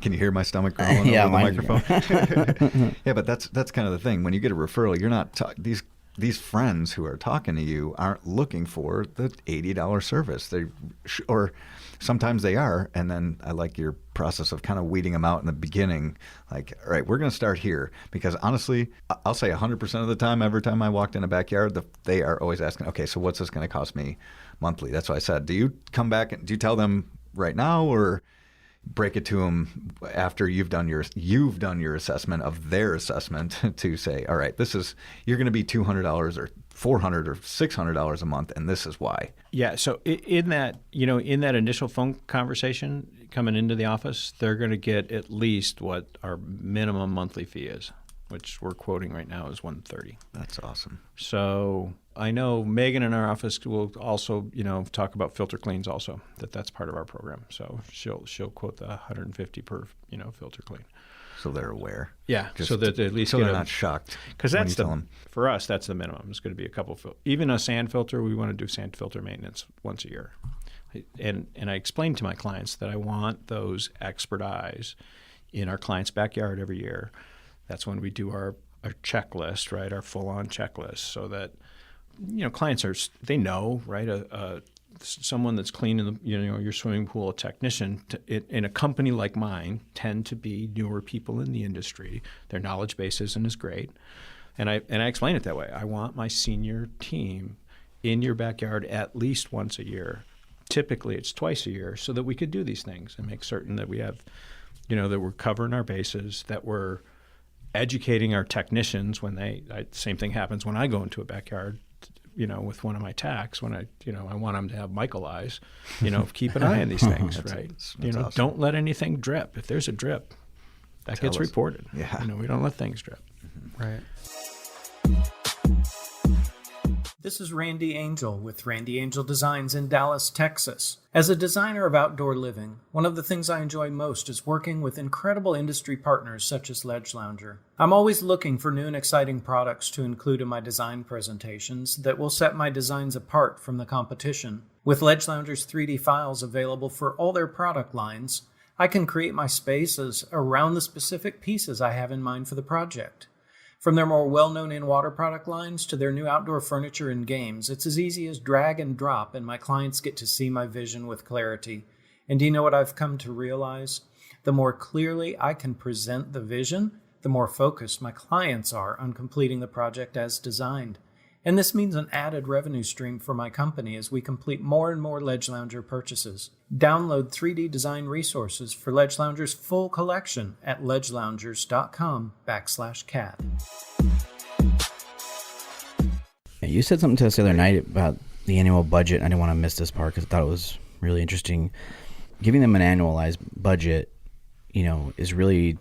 Can you hear my stomach growling over the microphone? Yeah, but that's kind of the thing. When you get a referral, you're not these friends who are talking to you aren't looking for the $80 service. Or sometimes they are, and then I like your process of kind of weeding them out in the beginning. Like, all right, we're going to start here, because honestly, I'll say 100% of the time, every time I walked in a backyard, they are always asking, okay, so what's this going to cost me monthly? That's why I said, do you come back and do you tell them right now, or break it to them after you've done your assessment of their assessment to say, all right, you're going to be $200 or $400 or $600 a month, and this is why. Yeah. So in that initial phone conversation coming into the office, they're going to get at least what our minimum monthly fee is, which we're quoting right now is $130. That's awesome. So I know Megan in our office will also, talk about filter cleans also. That's part of our program. So she'll quote the $150 per, filter clean. So they're aware. Yeah. So that they at least they're not shocked. Because that's for us, that's the minimum. It's going to be a couple even a sand filter. We want to do sand filter maintenance once a year. And I explained to my clients that I want those expert eyes in our client's backyard every year. That's when we do our checklist, right? Our full-on checklist, so that clients they know, right? Someone that's cleaning your swimming pool, a technician in a company like mine, tend to be newer people in the industry. Their knowledge base isn't as great, and I explain it that way. I want my senior team in your backyard at least once a year. Typically, it's twice a year, so that we could do these things and make certain that we have, that we're covering our bases, that we're educating our technicians when same thing happens when I go into a backyard, with one of my techs, when I want them to have Michael eyes, keep an eye on these things, right? That's awesome. Don't let anything drip. If there's a drip, that gets reported. Yeah. We don't let things drip. Right. This is Randy Angel with Randy Angel Designs in Dallas, Texas. As a designer of outdoor living, one of the things I enjoy most is working with incredible industry partners such as Ledge Lounger. I'm always looking for new and exciting products to include in my design presentations that will set my designs apart from the competition. With Ledge Lounger's 3D files available for all their product lines, I can create my spaces around the specific pieces I have in mind for the project. From their more well-known in-water product lines to their new outdoor furniture and games, it's as easy as drag and drop, and my clients get to see my vision with clarity. And do you know what I've come to realize? The more clearly I can present the vision, the more focused my clients are on completing the project as designed. And this means an added revenue stream for my company as we complete more and more Ledge Lounger purchases. Download 3D design resources for Ledge Lounger's full collection at ledgeloungers.com/cat. You said something to us the other night about the annual budget. I didn't want to miss this part because I thought it was really interesting. Giving them an annualized budget, is really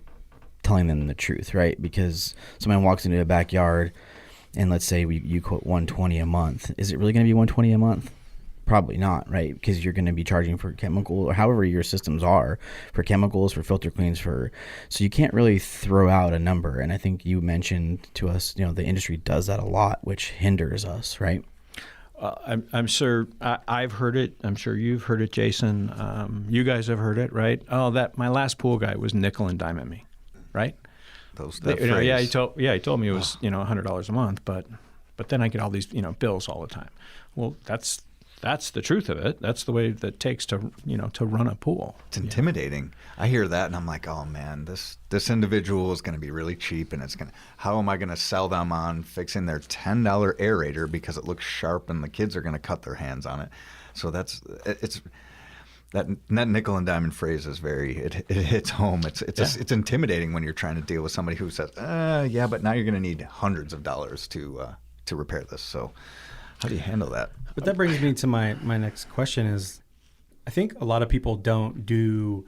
telling them the truth, right? Because someone walks into a backyard and let's say you quote $120 a month. Is it really going to be $120 a month? Probably not, right? Because you're going to be charging for chemical or however your systems are, for chemicals, for filter cleans, so you can't really throw out a number. And I think you mentioned to us, the industry does that a lot, which hinders us, right? I'm sure I've heard it. I'm sure you've heard it, Jason. You guys have heard it, right? Oh, that my last pool guy was nickel and diming me, right? He told me it was $100 a month, but then I get all these bills all the time. Well, that's the truth of it. That's the way that it takes to run a pool. It's intimidating. I hear that and I'm like, oh man, this individual is going to be really cheap, and how am I going to sell them on fixing their $10 aerator because it looks sharp and the kids are going to cut their hands on it. So that nickel and diamond phrase is it hits home. It's intimidating when you're trying to deal with somebody who says, yeah, but now you're going to need hundreds of dollars to repair this. So how do you handle that? But that brings me to my next question is, I think a lot of people don't do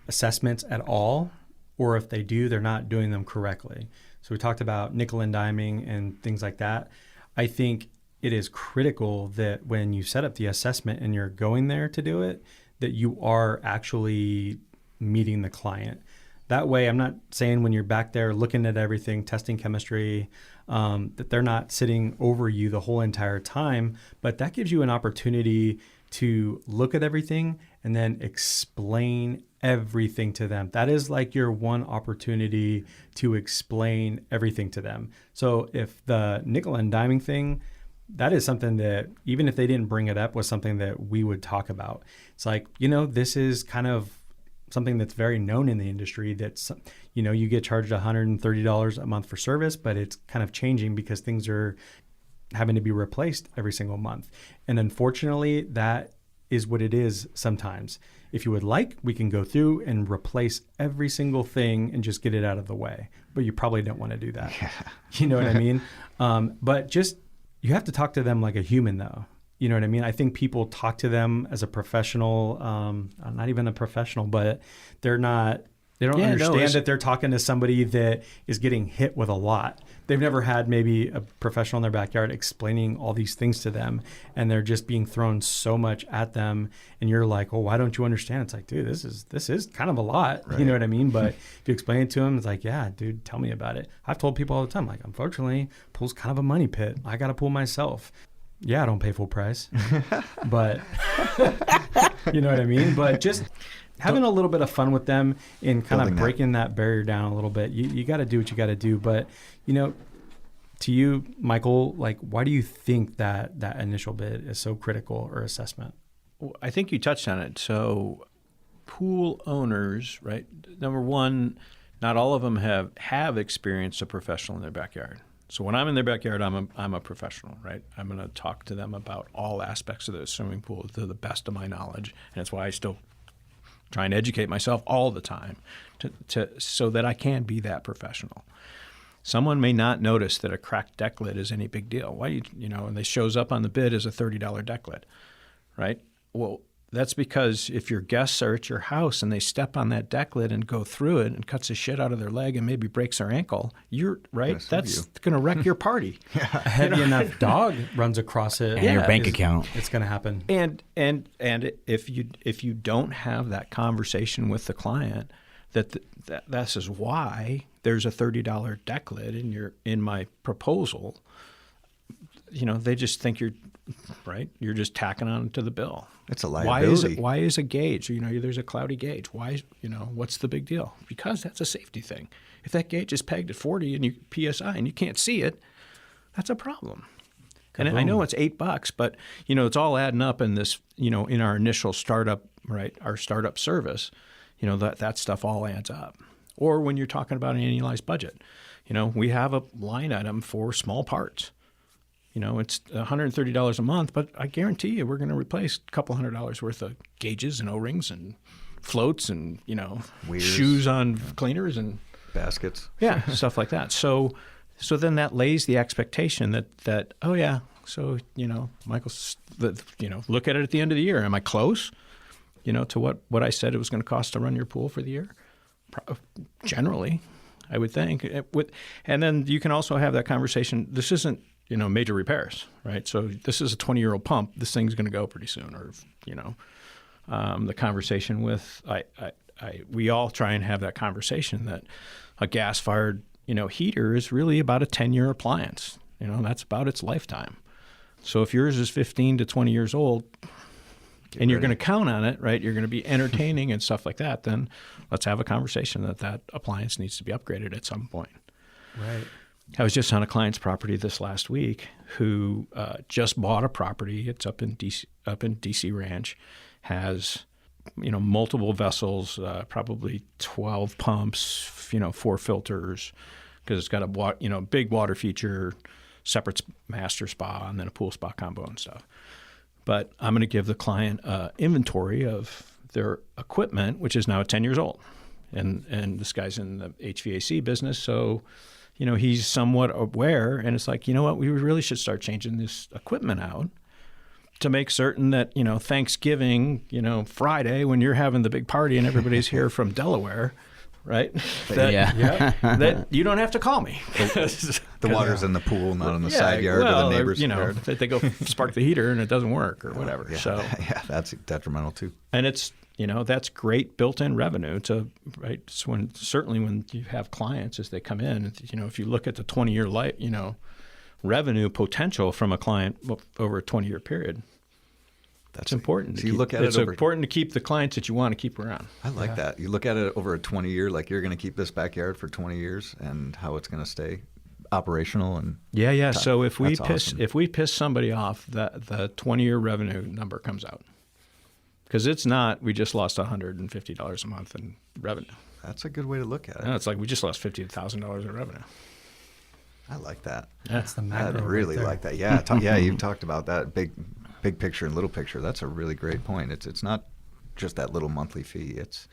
assessments at all, or if they do, they're not doing them correctly. So we talked about nickel and diming and things like that. I think it is critical that when you set up the assessment and you're going there to do it, that you are actually meeting the client. That way, I'm not saying when you're back there looking at everything, testing chemistry, that they're not sitting over you the whole entire time, but that gives you an opportunity to look at everything and then explain everything to them. That is like your one opportunity to explain everything to them. So if the nickel and diming thing, that is something that even if they didn't bring it up was something that we would talk about. It's like, this is kind of something that's very known in the industry that's, you get charged $130 a month for service, but it's kind of changing because things are having to be replaced every single month. And unfortunately, that is what it is sometimes. If you would like, we can go through and replace every single thing and just get it out of the way. But you probably don't want to do that. Yeah. You know what I mean? But you have to talk to them like a human, though. You know what I mean? I think people talk to them as a professional, not even a professional, but they don't understand that they're talking to somebody that is getting hit with a lot. They've never had maybe a professional in their backyard explaining all these things to them, and they're just being thrown so much at them. And you're like, well, why don't you understand? It's like, dude, this is kind of a lot. Right. You know what I mean? But if you explain it to them, it's like, yeah, dude, tell me about it. I've told people all the time, like, unfortunately, pool's kind of a money pit. I got a pool myself. Yeah, I don't pay full price, but you know what I mean? But just having a little bit of fun with them and kind of breaking that barrier down a little bit. You got to do what you got to do. But, to you, Michael, like, why do you think that initial bid is so critical, or assessment? Well, I think you touched on it. So pool owners, right? Number one, not all of them have experienced a professional in their backyard. So when I'm in their backyard, I'm a professional, right? I'm going to talk to them about all aspects of the swimming pool to the best of my knowledge, and that's why I still try and educate myself all the time, so that I can be that professional. Someone may not notice that a cracked deck lid is any big deal. Why and they shows up on the bid as a $30 deck lid, right? Well, that's because if your guests are at your house and they step on that deck lid and go through it and cuts the shit out of their leg and maybe breaks their ankle, you're right. Yes, that's going to wreck your party. A heavy enough dog runs across it, and your bank account. It's going to happen. And if you don't have that conversation with the client, this is why there's a $30 deck lid in my proposal. They just think you're right? You're just tacking on to the bill. It's a liability. Why is a gauge? There's a cloudy gauge. Why? What's the big deal? Because that's a safety thing. If that gauge is pegged at 40 and PSI and you can't see it, that's a problem. And I know it's $8, but it's all adding up in this. In our initial startup, right? Our startup service, that stuff all adds up. Or when you're talking about an annualized budget, we have a line item for small parts. It's $130 a month, but I guarantee you we're going to replace a couple $100 worth of gauges and O-rings and floats and, Weirs. Shoes on cleaners and baskets. Yeah, stuff like that. So then that lays the expectation that oh yeah, so Michael's look at it at the end of the year. Am I close? To what I said it was going to cost to run your pool for the year? Generally, I would think. And then you can also have that conversation. This isn't major repairs, right? So this is a 20-year-old pump. This thing's going to go pretty soon. Or the conversation with we all try and have that conversation that a gas-fired heater is really about a 10-year appliance. That's about its lifetime. So if yours is 15 to 20 years old, and you're going to count on it, right? You're going to be entertaining and stuff like that. Then let's have a conversation that appliance needs to be upgraded at some point. Right. I was just on a client's property this last week who just bought a property. It's up in DC Ranch, has multiple vessels, probably 12 pumps, 4 filters, because it's got a big water feature, separate master spa, and then a pool spa combo and stuff. But I'm going to give the client inventory of their equipment, which is now 10 years old. And this guy's in the HVAC business, so he's somewhat aware. And it's like, what, we really should start changing this equipment out to make certain that, Thanksgiving, Friday, when you're having the big party and everybody's here from Delaware, right? That you don't have to call me. The water's in the pool, not in the side yard or the neighbor's yard. They go spark the heater and it doesn't work or whatever. Yeah, so that's detrimental too. And it's that's great built-in revenue right. So certainly when you have clients as they come in, if you look at the 20-year life, revenue potential from a client over a 20-year period. That's important. So you look at it's important to keep the clients that you want to keep around. I like that. You look at it over a 20-year, like you're going to keep this backyard for 20 years and how it's going to stay operational and yeah. So if we piss somebody off, the 20-year revenue number comes out. Because it's not, we just lost $150 a month in revenue. That's a good way to look at it. No, it's like we just lost $50,000 in revenue. I like that. That's the macro. I really right like that. Yeah, you talked about that big picture and little picture. That's a really great point. It's not just that little monthly fee. It's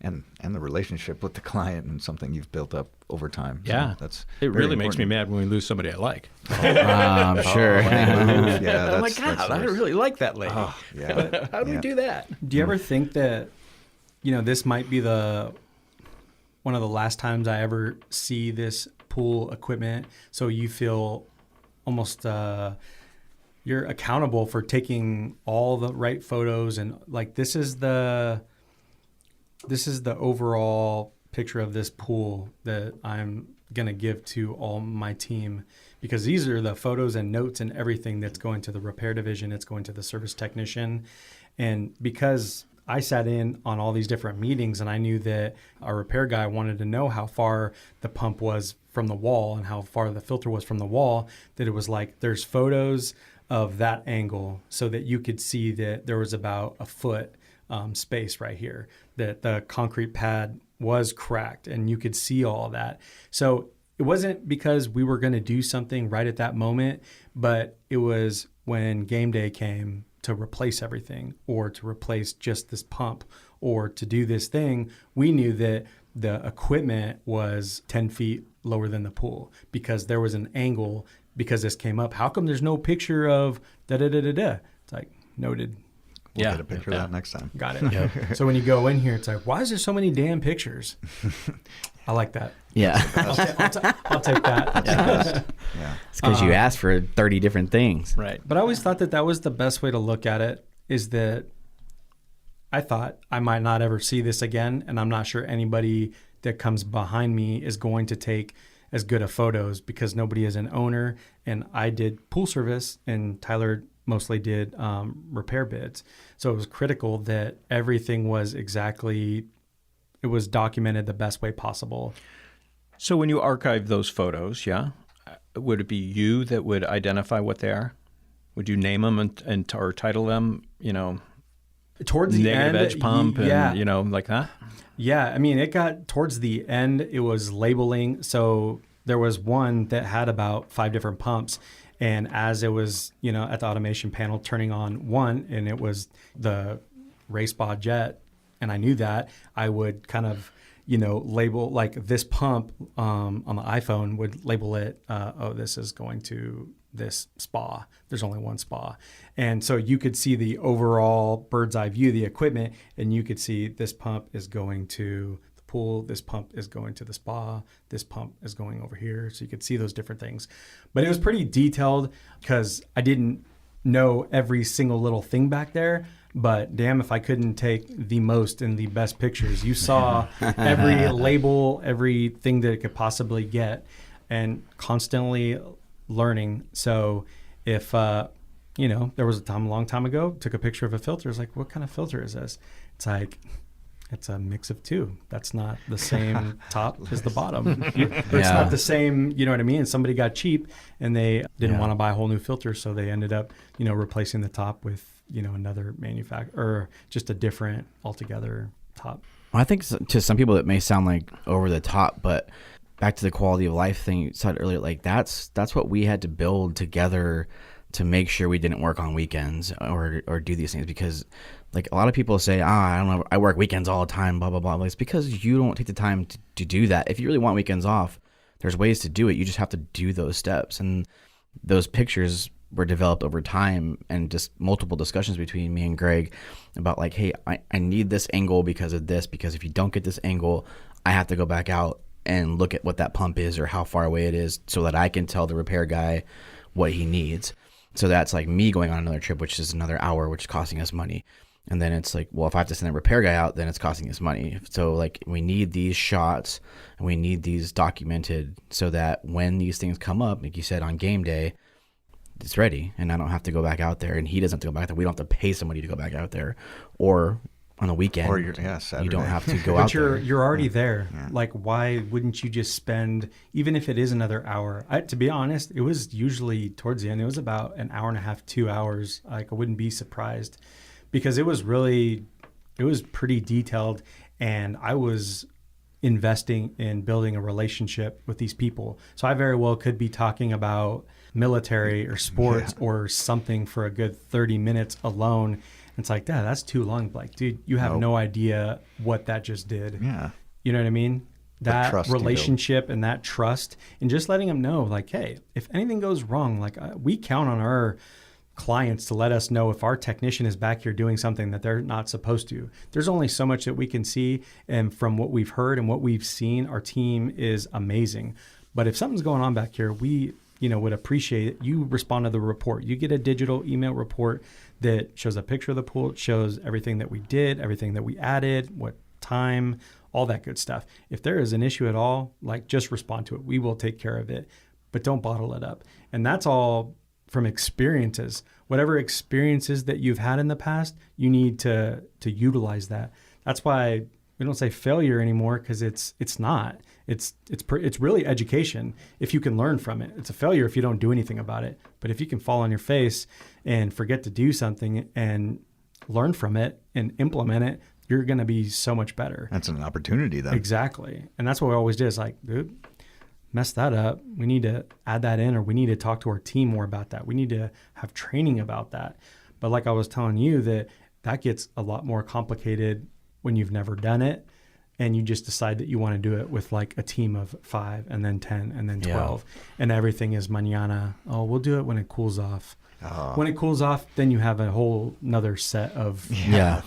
and the relationship with the client and something you've built up over time. Yeah, so it really makes me mad when we lose somebody I like. I'm sure. Yeah, I'm like, God, I really like that lady. Oh, yeah. How do we do that? Do you ever think that, this might be one of the last times I ever see this pool equipment? So you feel almost you're accountable for taking all the right photos and like this is the overall picture of this pool that I'm going to give to all my team, because these are the photos and notes and everything that's going to the repair division. It's going to the service technician. And because I sat in on all these different meetings and I knew that our repair guy wanted to know how far the pump was from the wall and how far the filter was from the wall, that it was like, there's photos of that angle so that you could see that there was about a foot space right here, that the concrete pad was cracked and you could see all of that. So it wasn't because we were going to do something right at that moment, but it was when game day came to replace everything or to replace just this pump or to do this thing, we knew that the equipment was 10 feet lower than the pool because there was an angle because this came up. How come there's no picture of da-da-da-da-da? It's like, noted. We'll get a picture of that next time. Got it. Yep. So when you go in here, it's like, why is there so many damn pictures? I like that. Yeah. I'll take that. Yeah. It's because you asked for 30 different things. Right. But I always thought that was the best way to look at it, is that I thought I might not ever see this again. And I'm not sure anybody that comes behind me is going to take as good of photos because nobody is an owner. And I did pool service and Tyler mostly did repair bids. So it was critical that everything was it was documented the best way possible. So when you archive those photos, would it be you that would identify what they are? Would you name them and or title them, towards the negative end, edge pump and, like that? Yeah. I mean, it got towards the end, it was labeling. So there was one that had about 5 different pumps. And as it was, at the automation panel turning on one, and it was the race spa jet, and I knew that, I would kind of, label like this pump on the iPhone would label it, this is going to this spa. There's only one spa. And so you could see the overall bird's eye view of the equipment, and you could see this pump is going to the pool, this pump is going to the spa, this pump is going over here. So you could see those different things. But it was pretty detailed because I didn't know every single little thing back there. But damn if I couldn't take the most and the best pictures. You saw every label, everything that it could possibly get, and constantly learning. So if, there was a long time ago, took a picture of a filter. It's like, what kind of filter is this? It's like, it's a mix of two. That's not the same top as the bottom. It's not the same, you know what I mean? Somebody got cheap and they didn't want to buy a whole new filter. So they ended up, replacing the top with, another manufacturer or just a different altogether top. Well, I think to some people it may sound like over the top, but back to the quality of life thing you said earlier, like that's what we had to build together to make sure we didn't work on weekends or do these things, because like a lot of people say, I don't know, I work weekends all the time, blah, blah, blah. But it's because you don't take the time to do that. If you really want weekends off, there's ways to do it. You just have to do those steps. And those pictures were developed over time and just multiple discussions between me and Greg about like, hey, I need this angle because of this, because if you don't get this angle, I have to go back out and look at what that pump is or how far away it is so that I can tell the repair guy what he needs. So that's like me going on another trip, which is another hour, which is costing us money. And then it's like, well, if I have to send a repair guy out, then it's costing us money. So like we need these shots and we need these documented so that when these things come up, like you said, on game day, it's ready and I don't have to go back out there and he doesn't have to go back there. We don't have to pay somebody to go back out there, or on the weekend, or Saturday. You don't have to go out there. You're already there. Yeah. Like, why wouldn't you just spend, even if it is another hour? To be honest, it was usually towards the end, it was about an hour and a half, 2 hours. Like I wouldn't be surprised because it was pretty detailed, and I was investing in building a relationship with these people. So I very well could be talking about military or sports or something for a good 30 minutes alone. It's like, that's too long. Like, dude, you have no idea what that just did. Yeah. You know what I mean? That relationship and that trust, and just letting them know, like, hey, if anything goes wrong, like we count on our clients to let us know if our technician is back here doing something that they're not supposed to. There's only so much that we can see. And from what we've heard and what we've seen, our team is amazing. But if something's going on back here, we would appreciate it. You respond to the report. You get a digital email report that shows a picture of the pool. It shows everything that we did, everything that we added, what time, all that good stuff. If there is an issue at all, like just respond to it. We will take care of it, but don't bottle it up. And that's all from experiences. Whatever experiences that you've had in the past, you need to utilize that. That's why we don't say failure anymore, because it's not. It's really education if you can learn from it. It's a failure if you don't do anything about it. But if you can fall on your face and forget to do something and learn from it and implement it, you're going to be so much better. That's an opportunity then. Exactly. And that's what we always did. Is like, dude, mess that up. We need to add that in, or we need to talk to our team more about that. We need to have training about that. But like I was telling you, that gets a lot more complicated when you've never done it. And you just decide that you want to do it with like a team of 5 and then 10 and then 12. And everything is mañana. Oh, we'll do it when it cools off. When it cools off, then you have a whole another set of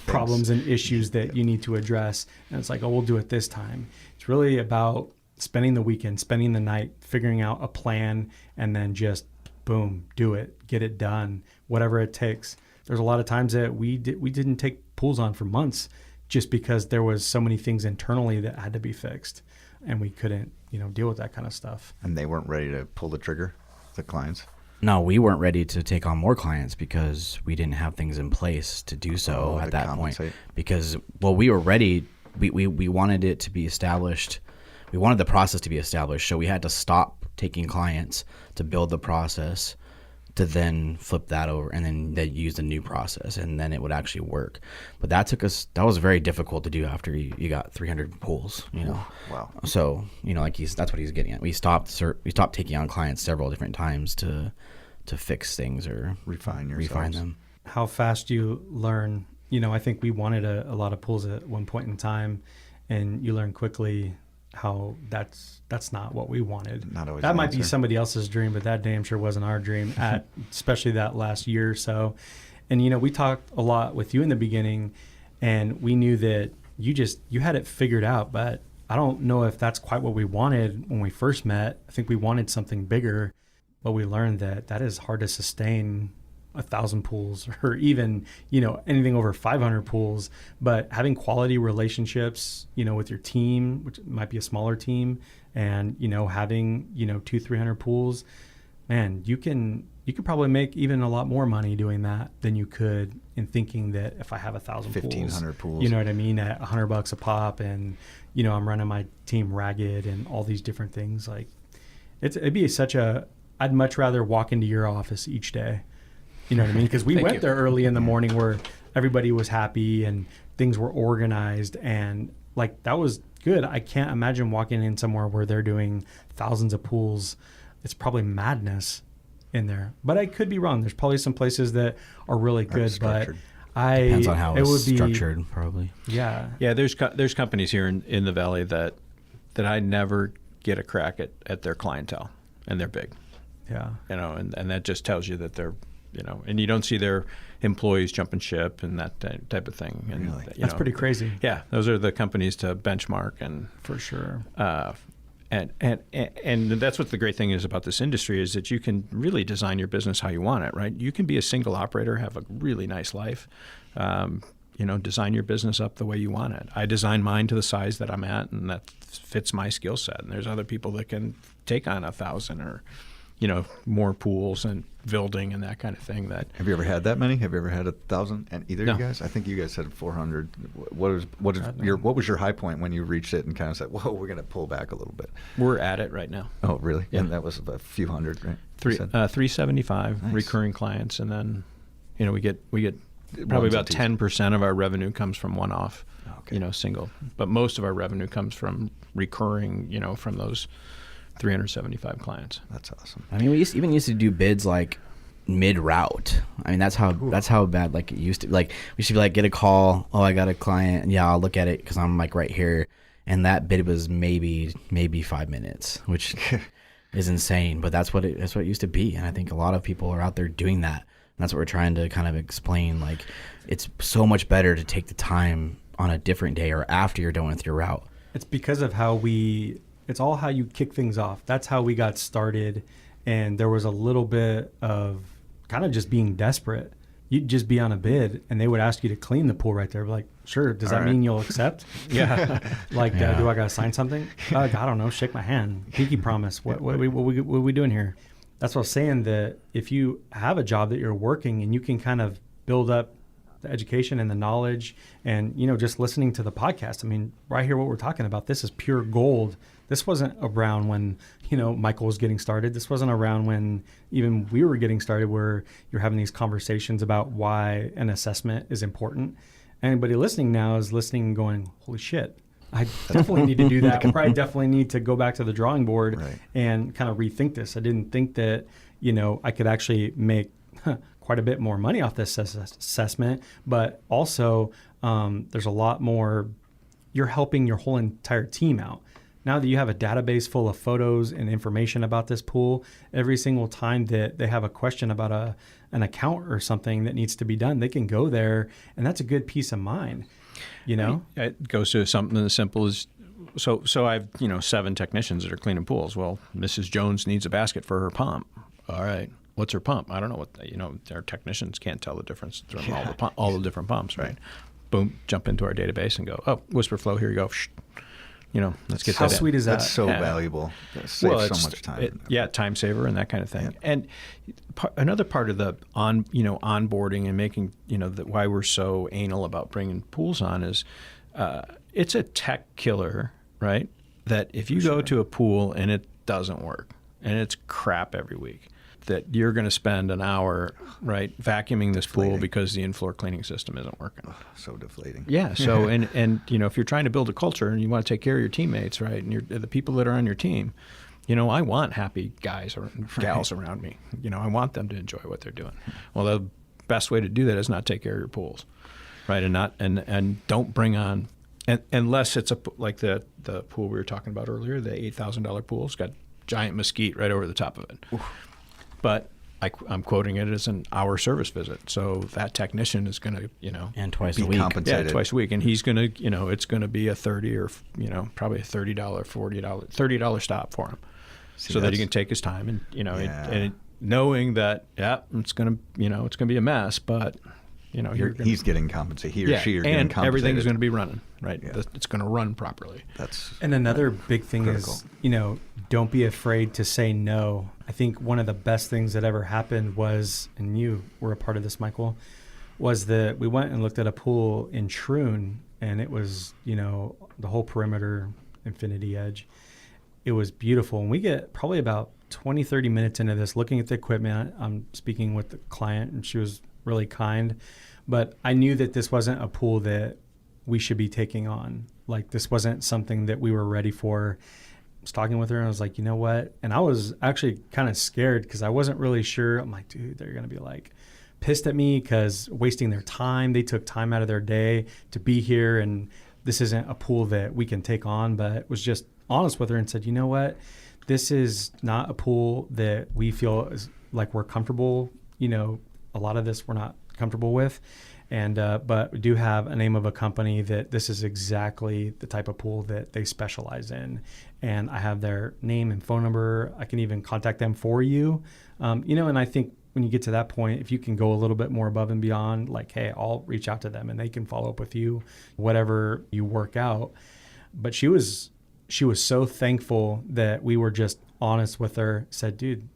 problems and issues that you need to address. And it's like, oh, we'll do it this time. It's really about spending the weekend, spending the night, figuring out a plan, and then just boom, do it, get it done, whatever it takes. There's a lot of times that we didn't take pools on for months, just because there was so many things internally that had to be fixed, and we couldn't, deal with that kind of stuff. And they weren't ready to pull the trigger, the clients? No, we weren't ready to take on more clients because we didn't have things in place to do so at that point. Because, well, we were ready. We wanted it to be established. We wanted the process to be established. So we had to stop taking clients to build the process, to then flip that over and then they use the new process, and then it would actually work. But that was very difficult to do after you got 300 pools, Wow. So, that's what he's getting at. We stopped taking on clients several different times to fix things or refine them. How fast do you learn? I think we wanted a lot of pools at one point in time, and you learn quickly how that's not what we wanted. Not always that might be somebody else's dream, but that damn sure wasn't our dream especially that last year or so. And we talked a lot with you in the beginning, and we knew that you had it figured out, but I don't know if that's quite what we wanted when we first met. I think we wanted something bigger, but we learned that is hard to sustain 1,000 pools or even, anything over 500 pools. But having quality relationships, with your team, which might be a smaller team, and, having, 200-300 pools, man, you can probably make even a lot more money doing that than you could in thinking that if I have 1,000 pools, 1,500 pools, you know what I mean, at $100 a pop, and, I'm running my team ragged and all these different things. Like it'd be I'd much rather walk into your office each day. You know what I mean? Because we went there early in the morning where everybody was happy and things were organized, and that was good. I can't imagine walking in somewhere where they're doing thousands of pools. It's probably madness in there, but I could be wrong. There's probably some places that are really good, but depends on how it's structured, probably. Yeah. There's companies here in the Valley that I never get a crack at their clientele, and they're big. Yeah. And that just tells you that they're, and you don't see their employees jumping ship and that type of thing. And really? That's pretty crazy. Yeah, those are the companies to benchmark, and for sure. And that's what the great thing is about this industry, is that you can really design your business how you want it, right? You can be a single operator, have a really nice life, design your business up the way you want it. I design mine to the size that I'm at, and that fits my skill set. And there's other people that can take on 1,000 or more pools and building and that kind of thing. Have you ever had that many? Have you ever had 1,000? And either of you guys? I think you guys said 400. What was your high point when you reached it and kind of said, "Whoa, we're going to pull back a little bit"? We're at it right now. Oh, really? Yeah. And that was a few hundred, right? 375 nice. Recurring clients, and then we get probably about 10% of our revenue comes from one-off, single. But most of our revenue comes from recurring, from those 375 clients. That's awesome. I mean, we used to do bids mid-route. I mean, that's how bad it used to be. We used to be get a call, oh, I got a client, and I'll look at it because I'm right here, and that bid was maybe 5 minutes, which is insane, but that's what it used to be. And I think a lot of people are out there doing that, and that's what we're trying to kind of explain. It's so much better to take the time on a different day or after you're done with your route. It's because of it's all how you kick things off. That's how we got started. And there was a little bit of kind of just being desperate. You'd just be on a bid and they would ask you to clean the pool right there. Like, sure. Does that mean you'll accept? Yeah. Do I got to sign something? I don't know. Shake my hand. Pinky promise. What are we doing here? That's what I was saying, that if you have a job that you're working and you can kind of build up the education and the knowledge and, just listening to the podcast. I mean, right here, what we're talking about, this is pure gold. This wasn't around when, Michael was getting started. This wasn't around when even we were getting started, where you're having these conversations about why an assessment is important. Anybody listening now is listening and going, holy shit, I definitely need to do that. I probably definitely need to go back to the drawing board and kind of rethink this. I didn't think that, I could actually make quite a bit more money off this assessment, but also there's a lot more. You're helping your whole entire team out. Now that you have a database full of photos and information about this pool, every single time that they have a question about an account or something that needs to be done, they can go there, and that's a good peace of mind. It goes to something as simple as, so I've 7 technicians that are cleaning pools. Well, Mrs. Jones needs a basket for her pump. All right. What's her pump? I don't know what, our technicians can't tell the difference between all the different pumps, right? Boom, jump into our database and go, oh, whisper flow, here you go. Shh. let's get How that in. sweet is that? That's so valuable. That saves so much time. Time saver and that kind of thing. Yeah. And another part of the onboarding and making, why we're so anal about bringing pools on is it's a tech killer, right? That if you go to a pool and it doesn't work and it's crap every week, that you're going to spend an hour, right, vacuuming this pool because the in-floor cleaning system isn't working. Oh, so deflating. Yeah. So, and if you're trying to build a culture and you want to take care of your teammates, right, and the people that are on your team, I want happy guys or gals around me. I want them to enjoy what they're doing. Well, the best way to do that is not take care of your pools, right, and don't bring on, unless it's like the pool we were talking about earlier, the $8,000 pool. It's got giant mesquite right over the top of it. Oof. But I'm quoting it as an hour service visit. So that technician is going to, and twice a week. Compensated. Yeah, twice a week. And he's going to, it's going to be a $30 or, probably a $30, $40 stop for him. So that he can take his time and, and knowing that, it's going to be a mess, but, he's getting compensated. He or she are getting compensated. And everything is going to be running, right? Yeah. It's going to run properly. And another big thing critical. Is, don't be afraid to say no. I think one of the best things that ever happened was, and you were a part of this, Michael, was that we went and looked at a pool in Troon, and it was, the whole perimeter infinity edge. It was beautiful. And we get probably about 20, 30 minutes into this, looking at the equipment. I'm speaking with the client, and she was really kind. But I knew that this wasn't a pool that we should be taking on. Like, this wasn't something that we were ready for. I was talking with her and I was like, you know what? And I was actually kind of scared because I wasn't really sure. I'm like, dude, they're going to be like pissed at me because wasting their time. They took time out of their day to be here. And this isn't a pool that we can take on, but was just honest with her and said, you know what? This is not a pool that we feel is like we're comfortable. A lot of this we're not comfortable with. And but we do have a name of a company that this is exactly the type of pool that they specialize in. And I have their name and phone number. I can even contact them for you. And I think when you get to that point, if you can go a little bit more above and beyond, like, hey, I'll reach out to them and they can follow up with you, whatever you work out. But she was so thankful that we were just honest with her, said, dude,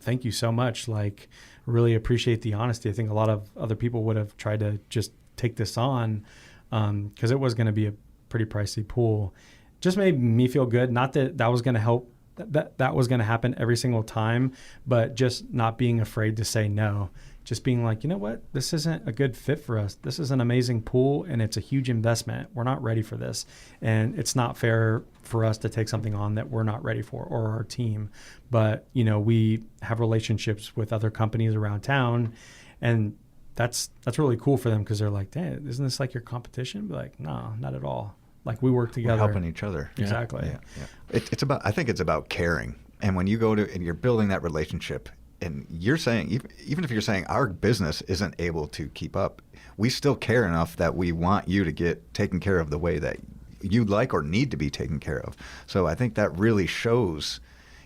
thank you so much. Like, really appreciate the honesty. I think a lot of other people would have tried to just take this on because it was going to be a pretty pricey pool. Just made me feel good. Not that was going to help, that was going to happen every single time, but just not being afraid to say no. Just being like, you know what? This isn't a good fit for us. This is an amazing pool and it's a huge investment. We're not ready for this. And it's not fair for us to take something on that we're not ready for, or our team. But, we have relationships with other companies around town, and that's really cool for them because they're like, "Damn, isn't this like your competition?" Be like, no, not at all. Like, we work together. We're helping each other. Exactly. Yeah. I think it's about caring. And when you go to, and you're building that relationship, and you're saying, even if you're saying our business isn't able to keep up, we still care enough that we want you to get taken care of the way that you'd like or need to be taken care of. So I think that really shows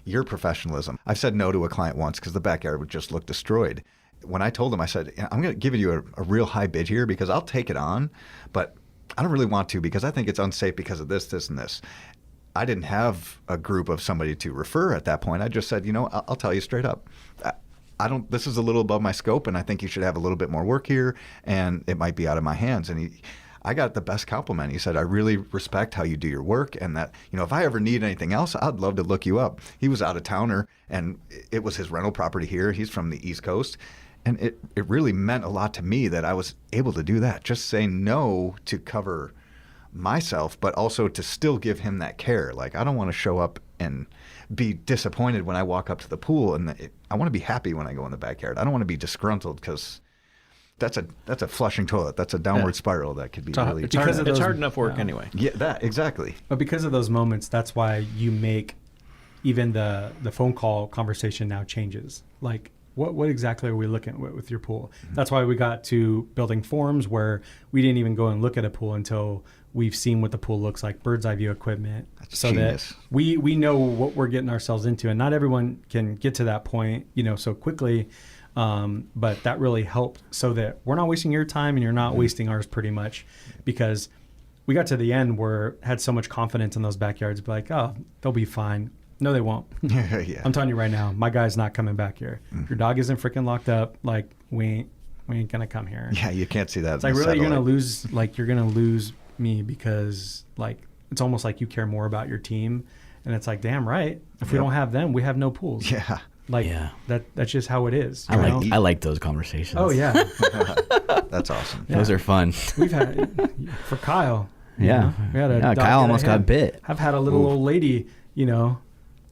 your professionalism. I've said no to a client once because the backyard would just look destroyed. When I told him, I said, I'm going to give you a real high bid here because I'll take it on, but I don't really want to because I think it's unsafe because of this, this, and this. I didn't have a group of somebody to refer at that point. I just said, I'll tell you straight up. This is a little above my scope, and I think you should have a little bit more work here, and it might be out of my hands. And I got the best compliment. He said, I really respect how you do your work, and that, if I ever need anything else, I'd love to look you up. He was out of towner, and it was his rental property here. He's from the East Coast. And it really meant a lot to me that I was able to do that. Just say no to cover myself, but also to still give him that care. Like, I don't want to show up and be disappointed when I walk up to the pool, and I want to be happy when I go in the backyard. I don't want to be disgruntled because that's a flushing toilet. That's a downward spiral that could be really. It's hard enough work anyway. Yeah, that exactly. But because of those moments, that's why you make even the phone call conversation now changes. Like, what exactly are we looking at with your pool? Mm-hmm. That's why we got to building forms where we didn't even go and look at a pool until we've seen what the pool looks like, bird's eye view equipment, that's genius. That we know what we're getting ourselves into. And not everyone can get to that point, so quickly. But that really helped so that we're not wasting your time and you're not wasting ours pretty much, because we got to the end where had so much confidence in those backyards, be like, oh, they'll be fine. No, they won't. Yeah. I'm telling you right now, my guy's not coming back here. Mm-hmm. Your dog isn't freaking locked up. Like, we ain't gonna come here. Yeah, you can't see that. It's like, really, you're gonna lose me because, like, it's almost like you care more about your team. And it's like, damn right. If we don't have them, we have no pools. Yeah. Like, that's just how it is. I like those conversations. Oh, yeah. That's awesome. Those are fun. We've had, for Kyle. Yeah. We had a dog Kyle almost got bit. I've had a little old lady,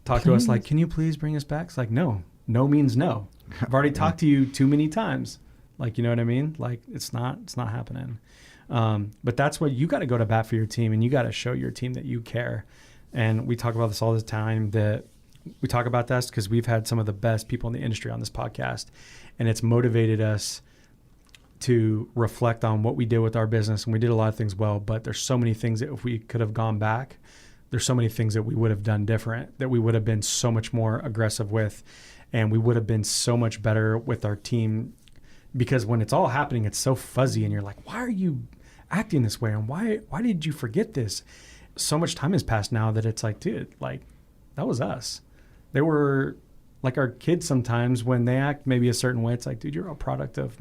talk to us like, can you please bring us back? It's like, no means no. I've already talked to you too many times. Like, you know what I mean? Like, it's not happening. But that's what you got to go to bat for your team, and you got to show your team that you care. And we talk about this all the time, that we talk about this because we've had some of the best people in the industry on this podcast, and it's motivated us to reflect on what we did with our business. And we did a lot of things well, but there's so many things that if we could have gone back, there's so many things that we would have done different, that we would have been so much more aggressive with, and we would have been so much better with our team. Because when it's all happening, it's so fuzzy, and you're like, why are you acting this way? And why did you forget this? So much time has passed now that it's like, dude, like, that was us. They were like our kids sometimes when they act maybe a certain way. It's like, dude, you're a product of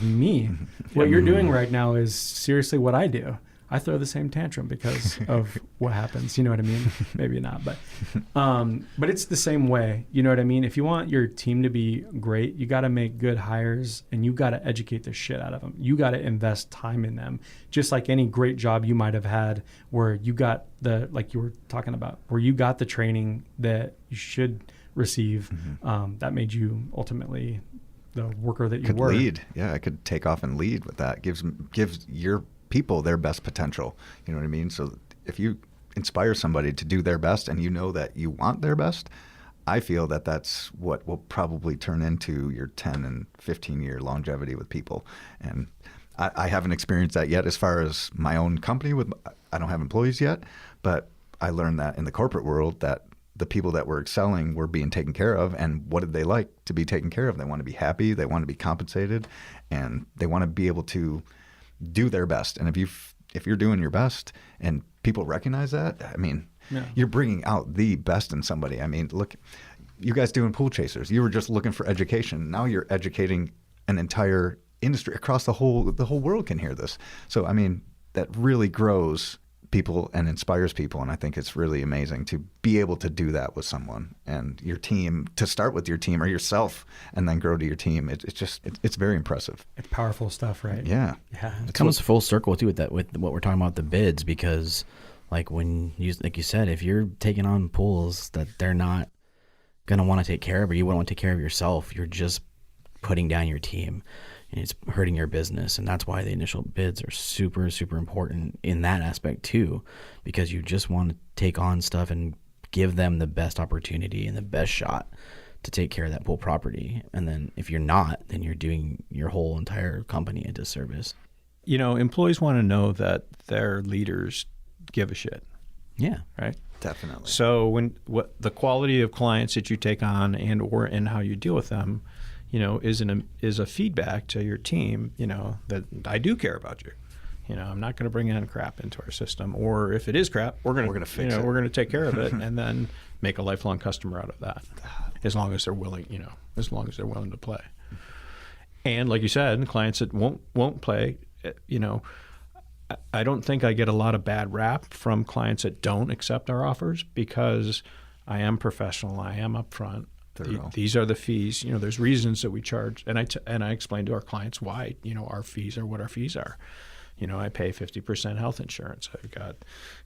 me. What you're doing right now is seriously what I do. I throw the same tantrum because of what happens. You know what I mean? Maybe not, but it's the same way. You know what I mean? If you want your team to be great, you got to make good hires, and you got to educate the shit out of them. You got to invest time in them. Just like any great job you might have had where you got like you were talking about, where you got the training that you should receive, that made you ultimately the worker that you were. Lead. Yeah, I could take off and lead with that. Gives your people their best potential. You know what I mean? So if you inspire somebody to do their best, and you know that you want their best, I feel that that's what will probably turn into your 10 and 15 year longevity with people. And I haven't experienced that yet as far as my own company. I don't have employees yet, but I learned that in the corporate world, that the people that were excelling were being taken care of. And what did they like to be taken care of? They want to be happy, they want to be compensated, and they want to be able to do their best. And if you're doing your best and people recognize that, I mean, you're bringing out the best in somebody. I mean, look, you guys doing Pool Chasers, you were just looking for education. Now you're educating an entire industry across the whole world can hear this. So, I mean, that really grows people and inspires people. And I think it's really amazing to be able to do that with someone and your team, to start with your team or yourself and then grow to your team. It's very impressive. It's powerful stuff, right? Yeah. It comes full circle too with what we're talking about, the bids, because like like you said, if you're taking on pools that they're not going to want to take care of, or you wouldn't want to take care of yourself, you're just putting down your team. And it's hurting your business. And that's why the initial bids are super, super important in that aspect too, because you just want to take on stuff and give them the best opportunity and the best shot to take care of that pool property. And then if you're not, then you're doing your whole entire company a disservice. Employees want to know that their leaders give a shit. Yeah. Right? Definitely. So the quality of clients that you take on and how you deal with them, is a feedback to your team, that I do care about you. I'm not going to bring in crap into our system, or if it is crap, we're going to fix it. We're going to take care of it and then make a lifelong customer out of that, as long as they're willing, to play. And like you said, clients that won't play, I don't think I get a lot of bad rap from clients that don't accept our offers, because I am professional, I am upfront. These are the fees. There's reasons that we charge, and I explain to our clients why. Our fees are what our fees are. I pay 50% health insurance. I've got,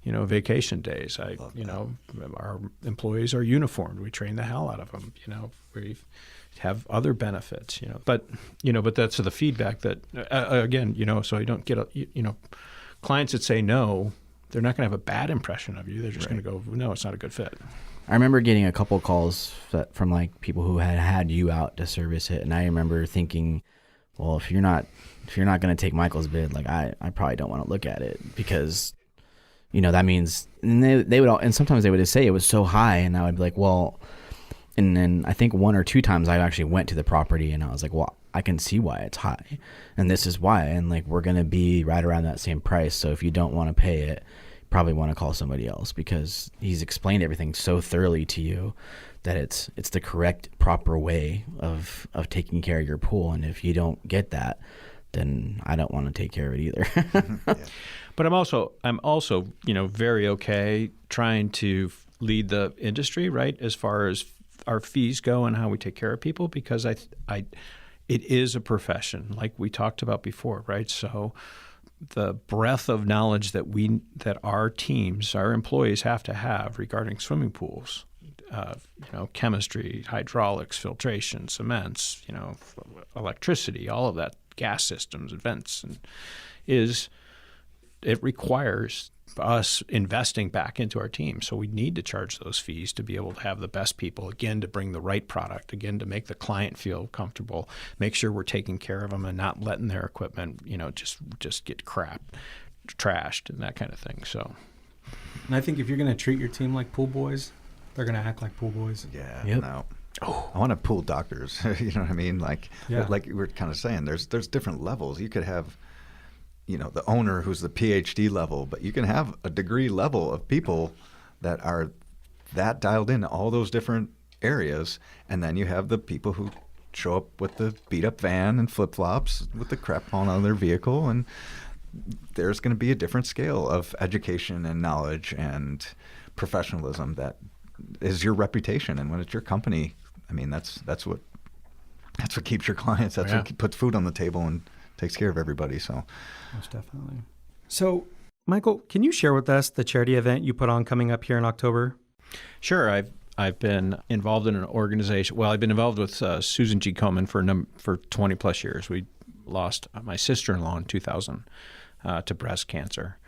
vacation days. Our employees are uniformed. We train the hell out of them. We have other benefits. But that's the feedback that again. So you don't get clients that say no. They're not going to have a bad impression of you. They're just going to go, no, it's not a good fit. I remember getting a couple calls from like people who had you out to service it, and I remember thinking, well, if you're not going to take Michael's bid, like I probably don't want to look at it, because that means, and they would all, and sometimes they would just say it was so high, and I would be like, well, and then I think one or two times I actually went to the property and I was like, well, I can see why it's high, and this is why, and like we're gonna be right around that same price. So if you don't want to pay it, you probably want to call somebody else, because he's explained everything so thoroughly to you that it's the correct, proper way of taking care of your pool. And if you don't get that, then I don't want to take care of it either. Yeah. But I'm also very okay trying to lead the industry, right, as far as our fees go and how we take care of people, because it is a profession like we talked about before, right? So the breadth of knowledge that our teams, our employees have to have regarding swimming pools, chemistry, hydraulics, filtration, cements, electricity, all of that, gas systems, vents, and it requires us investing back into our team. So we need to charge those fees to be able to have the best people, again, to bring the right product, again, to make the client feel comfortable, make sure we're taking care of them and not letting their equipment, just get trashed and that kind of thing. So, and I think if you're going to treat your team like pool boys, they're going to act like pool boys. Yeah. Yep. No. Oh, I want to pool doctors. You know what I mean? Like you were kind of saying, there's different levels. You could have, the owner who's the PhD level, but you can have a degree level of people that are that dialed into all those different areas. And then you have the people who show up with the beat up van and flip flops with the crap falling out of their vehicle. And there's going to be a different scale of education and knowledge and professionalism that is your reputation. And when it's your company, I mean, that's what keeps your clients. That's what puts food on the table and takes care of everybody. So, most definitely. So, Michael, can you share with us the charity event you put on coming up here in October? Sure. I've been involved in an organization. Well, I've been involved with Susan G. Komen for 20 plus years. We lost my sister-in-law in 2000 to breast cancer,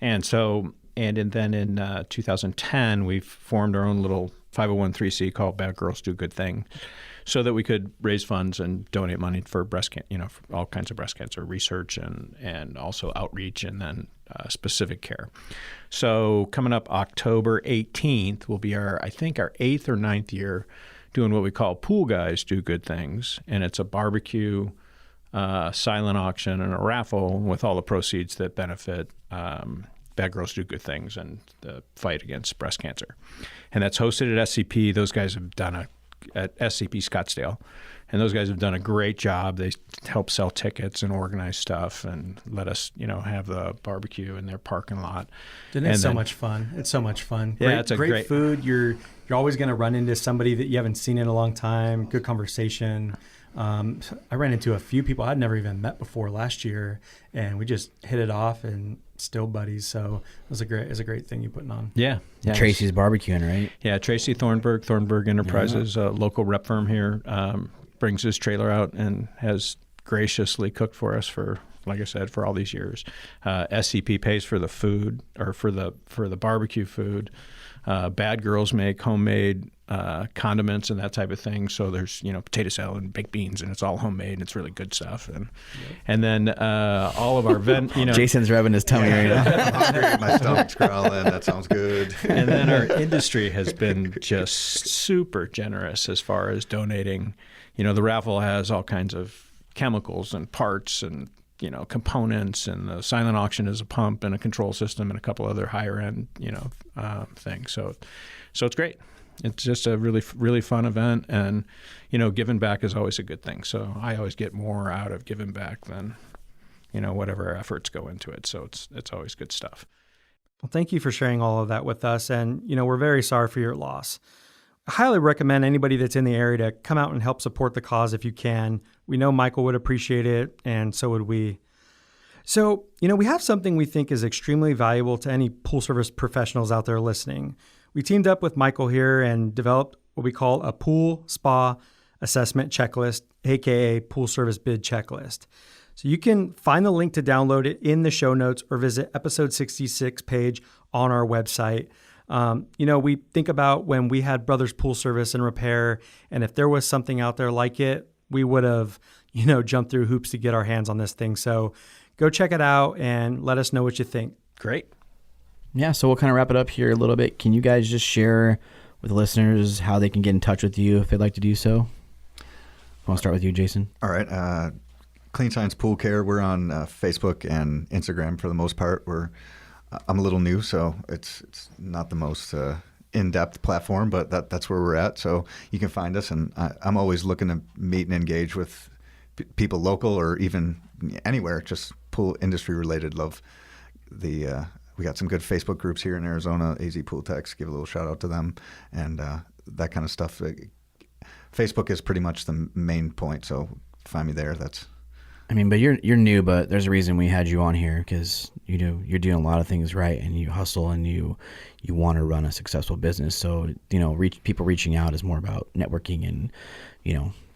and then in 2010 we formed our own little 501(c) called Bad Girls Do Good Thing, so that we could raise funds and donate money for breast cancer, for all kinds of breast cancer research and also outreach, and then specific care. So coming up October 18th will be our 8th or 9th year doing what we call Pool Guys Do Good Things, and it's a barbecue, silent auction, and a raffle with all the proceeds that benefit Bad Girls Do Good Things and the fight against breast cancer. And that's hosted at SCP. Those guys have done at SCP Scottsdale. And those guys have done a great job. They help sell tickets and organize stuff and let us, have the barbecue in their parking lot. And it's so much fun. It's so much fun. Yeah, great, it's a great food. You're always going to run into somebody that you haven't seen in a long time. Good conversation. I ran into a few people I'd never even met before last year, and we just hit it off and still buddies. So it was a great thing you're putting on. Yeah. Tracy's barbecuing, right? Yeah, Tracy Thornburg Enterprises, a local rep firm here, brings his trailer out and has graciously cooked for us for, like I said, for all these years. SCP pays for the food, or for the barbecue food. Bad Girls make homemade condiments and that type of thing. So there's, potato salad and baked beans, and it's all homemade, and it's really good stuff. And then all of our Jason's rubbing his tummy right now. I'm hungry. My stomach's growling. That sounds good. And then our industry has been just super generous as far as donating. The raffle has all kinds of chemicals and parts and components, and the silent auction is a pump and a control system and a couple other higher end things. So it's great. It's just a really, really fun event, and giving back is always a good thing. So I always get more out of giving back than whatever efforts go into it. So it's always good stuff. Well, thank you for sharing all of that with us, and we're very sorry for your loss. I highly recommend anybody that's in the area to come out and help support the cause if you can. We know Michael would appreciate it, and so would we. So, we have something we think is extremely valuable to any pool service professionals out there listening. We teamed up with Michael here and developed what we call a pool spa assessment checklist, aka pool service bid checklist. So you can find the link to download it in the show notes or visit episode 66 page on our website. We think about when we had Brothers Pool Service and Repair, and if there was something out there like it, we would have, jumped through hoops to get our hands on this thing. So go check it out and let us know what you think. Great. Yeah, so we'll kind of wrap it up here a little bit. Can you guys just share with the listeners how they can get in touch with you if they'd like to do so? Want to start with you, Jason? All right. Clean Science Pool Care. We're on Facebook and Instagram for the most part. I'm a little new, so it's not the most in-depth platform, but that's where we're at. So you can find us, and I'm always looking to meet and engage with people local or even anywhere, just pool industry related. Love we got some good Facebook groups here in Arizona, AZ Pool Techs, give a little shout out to them, and that kind of stuff. Facebook is pretty much the main point, so find me there. But you're new, but there's a reason we had you on here, because you're doing a lot of things right, and you hustle, and you want to run a successful business. So people reaching out is more about networking, and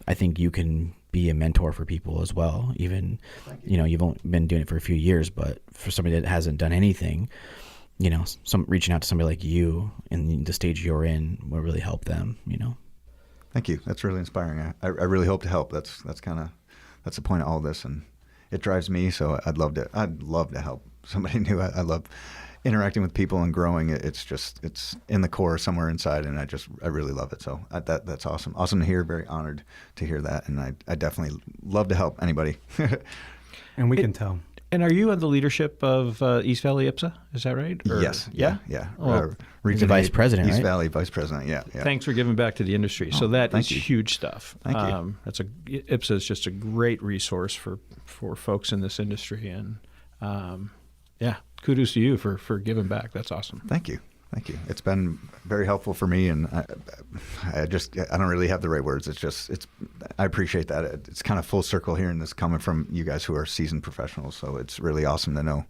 I think you can be a mentor for people as well. Even you've only been doing it for a few years, but for somebody that hasn't done anything, some reaching out to somebody like you in the stage you're in will really help them. Thank you. That's really inspiring. I really hope to help. That's the point of all this, and it drives me. So I'd love to help somebody new. I love interacting with people and growing. It's in the core somewhere inside, and I really love it. So that's awesome. Awesome to hear. Very honored to hear that, and I definitely love to help anybody. And we can tell. And are you in the leadership of East Valley IPSA? Is that right? Or, yes. Yeah. He's the vice president, East right? Valley vice president. Yeah. Thanks for giving back to the industry. So that is you. huge stuff. Thank you. IPSA is just a great resource for folks in this industry, and kudos to you for giving back. That's awesome. Thank you. It's been very helpful for me, and I don't really have the right words. I appreciate that. It's kind of full circle hearing this coming from you guys who are seasoned professionals. So it's really awesome to know.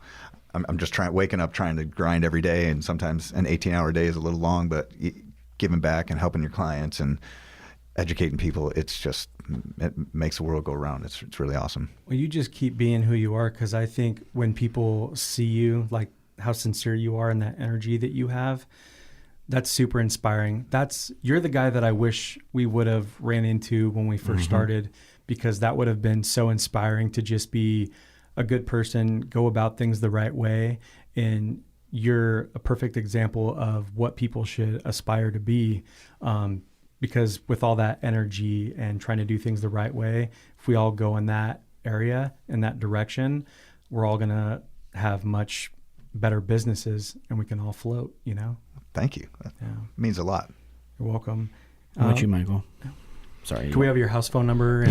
I'm just waking up trying to grind every day, and sometimes an 18-hour day is a little long, but giving back and helping your clients and educating people, it makes the world go around. It's really awesome. Well, you just keep being who you are, because I think when people see you, like how sincere you are and that energy that you have, that's super inspiring. You're the guy that I wish we would have ran into when we first started, because that would have been so inspiring to just be a good person, go about things the right way. And you're a perfect example of what people should aspire to be. Because with all that energy and trying to do things the right way, if we all go in that area, in that direction, we're all going to have much better businesses, and we can all float, Thank you. That means a lot. You're welcome. How about you, Michael? Sorry. Can we have your house phone number?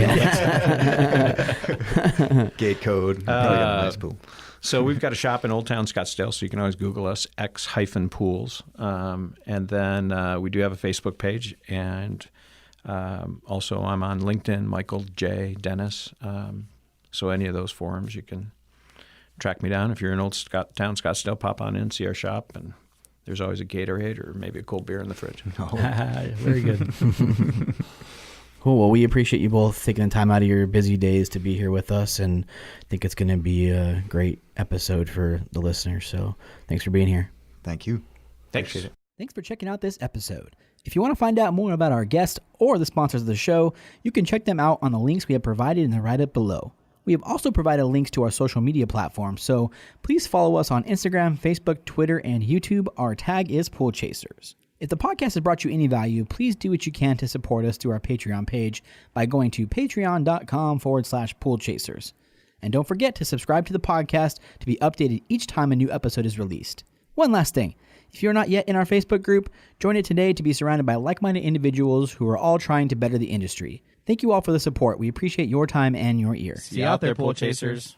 Gate code. Probably got a nice pool. So we've got a shop in Old Town Scottsdale, so you can always Google us, X-Pools. And then we do have a Facebook page, and also I'm on LinkedIn, Michael J. Dennis. So any of those forums, you can track me down. If you're in Old Town Scottsdale, pop on in, see our shop, and there's always a Gatorade or maybe a cold beer in the fridge. Very good. Cool. Well, we appreciate you both taking the time out of your busy days to be here with us, and I think it's going to be a great episode for the listeners. So thanks for being here. Thank you. Thanks. Appreciate it. Thanks for checking out this episode. If you want to find out more about our guests or the sponsors of the show, you can check them out on the links we have provided in the write-up below. We have also provided links to our social media platforms, so please follow us on Instagram, Facebook, Twitter, and YouTube. Our tag is Pool Chasers. If the podcast has brought you any value, please do what you can to support us through our Patreon page by going to patreon.com/Pool Chasers. And don't forget to subscribe to the podcast to be updated each time a new episode is released. One last thing. If you're not yet in our Facebook group, join it today to be surrounded by like-minded individuals who are all trying to better the industry. Thank you all for the support. We appreciate your time and your ear. See you out there, Pool Chasers.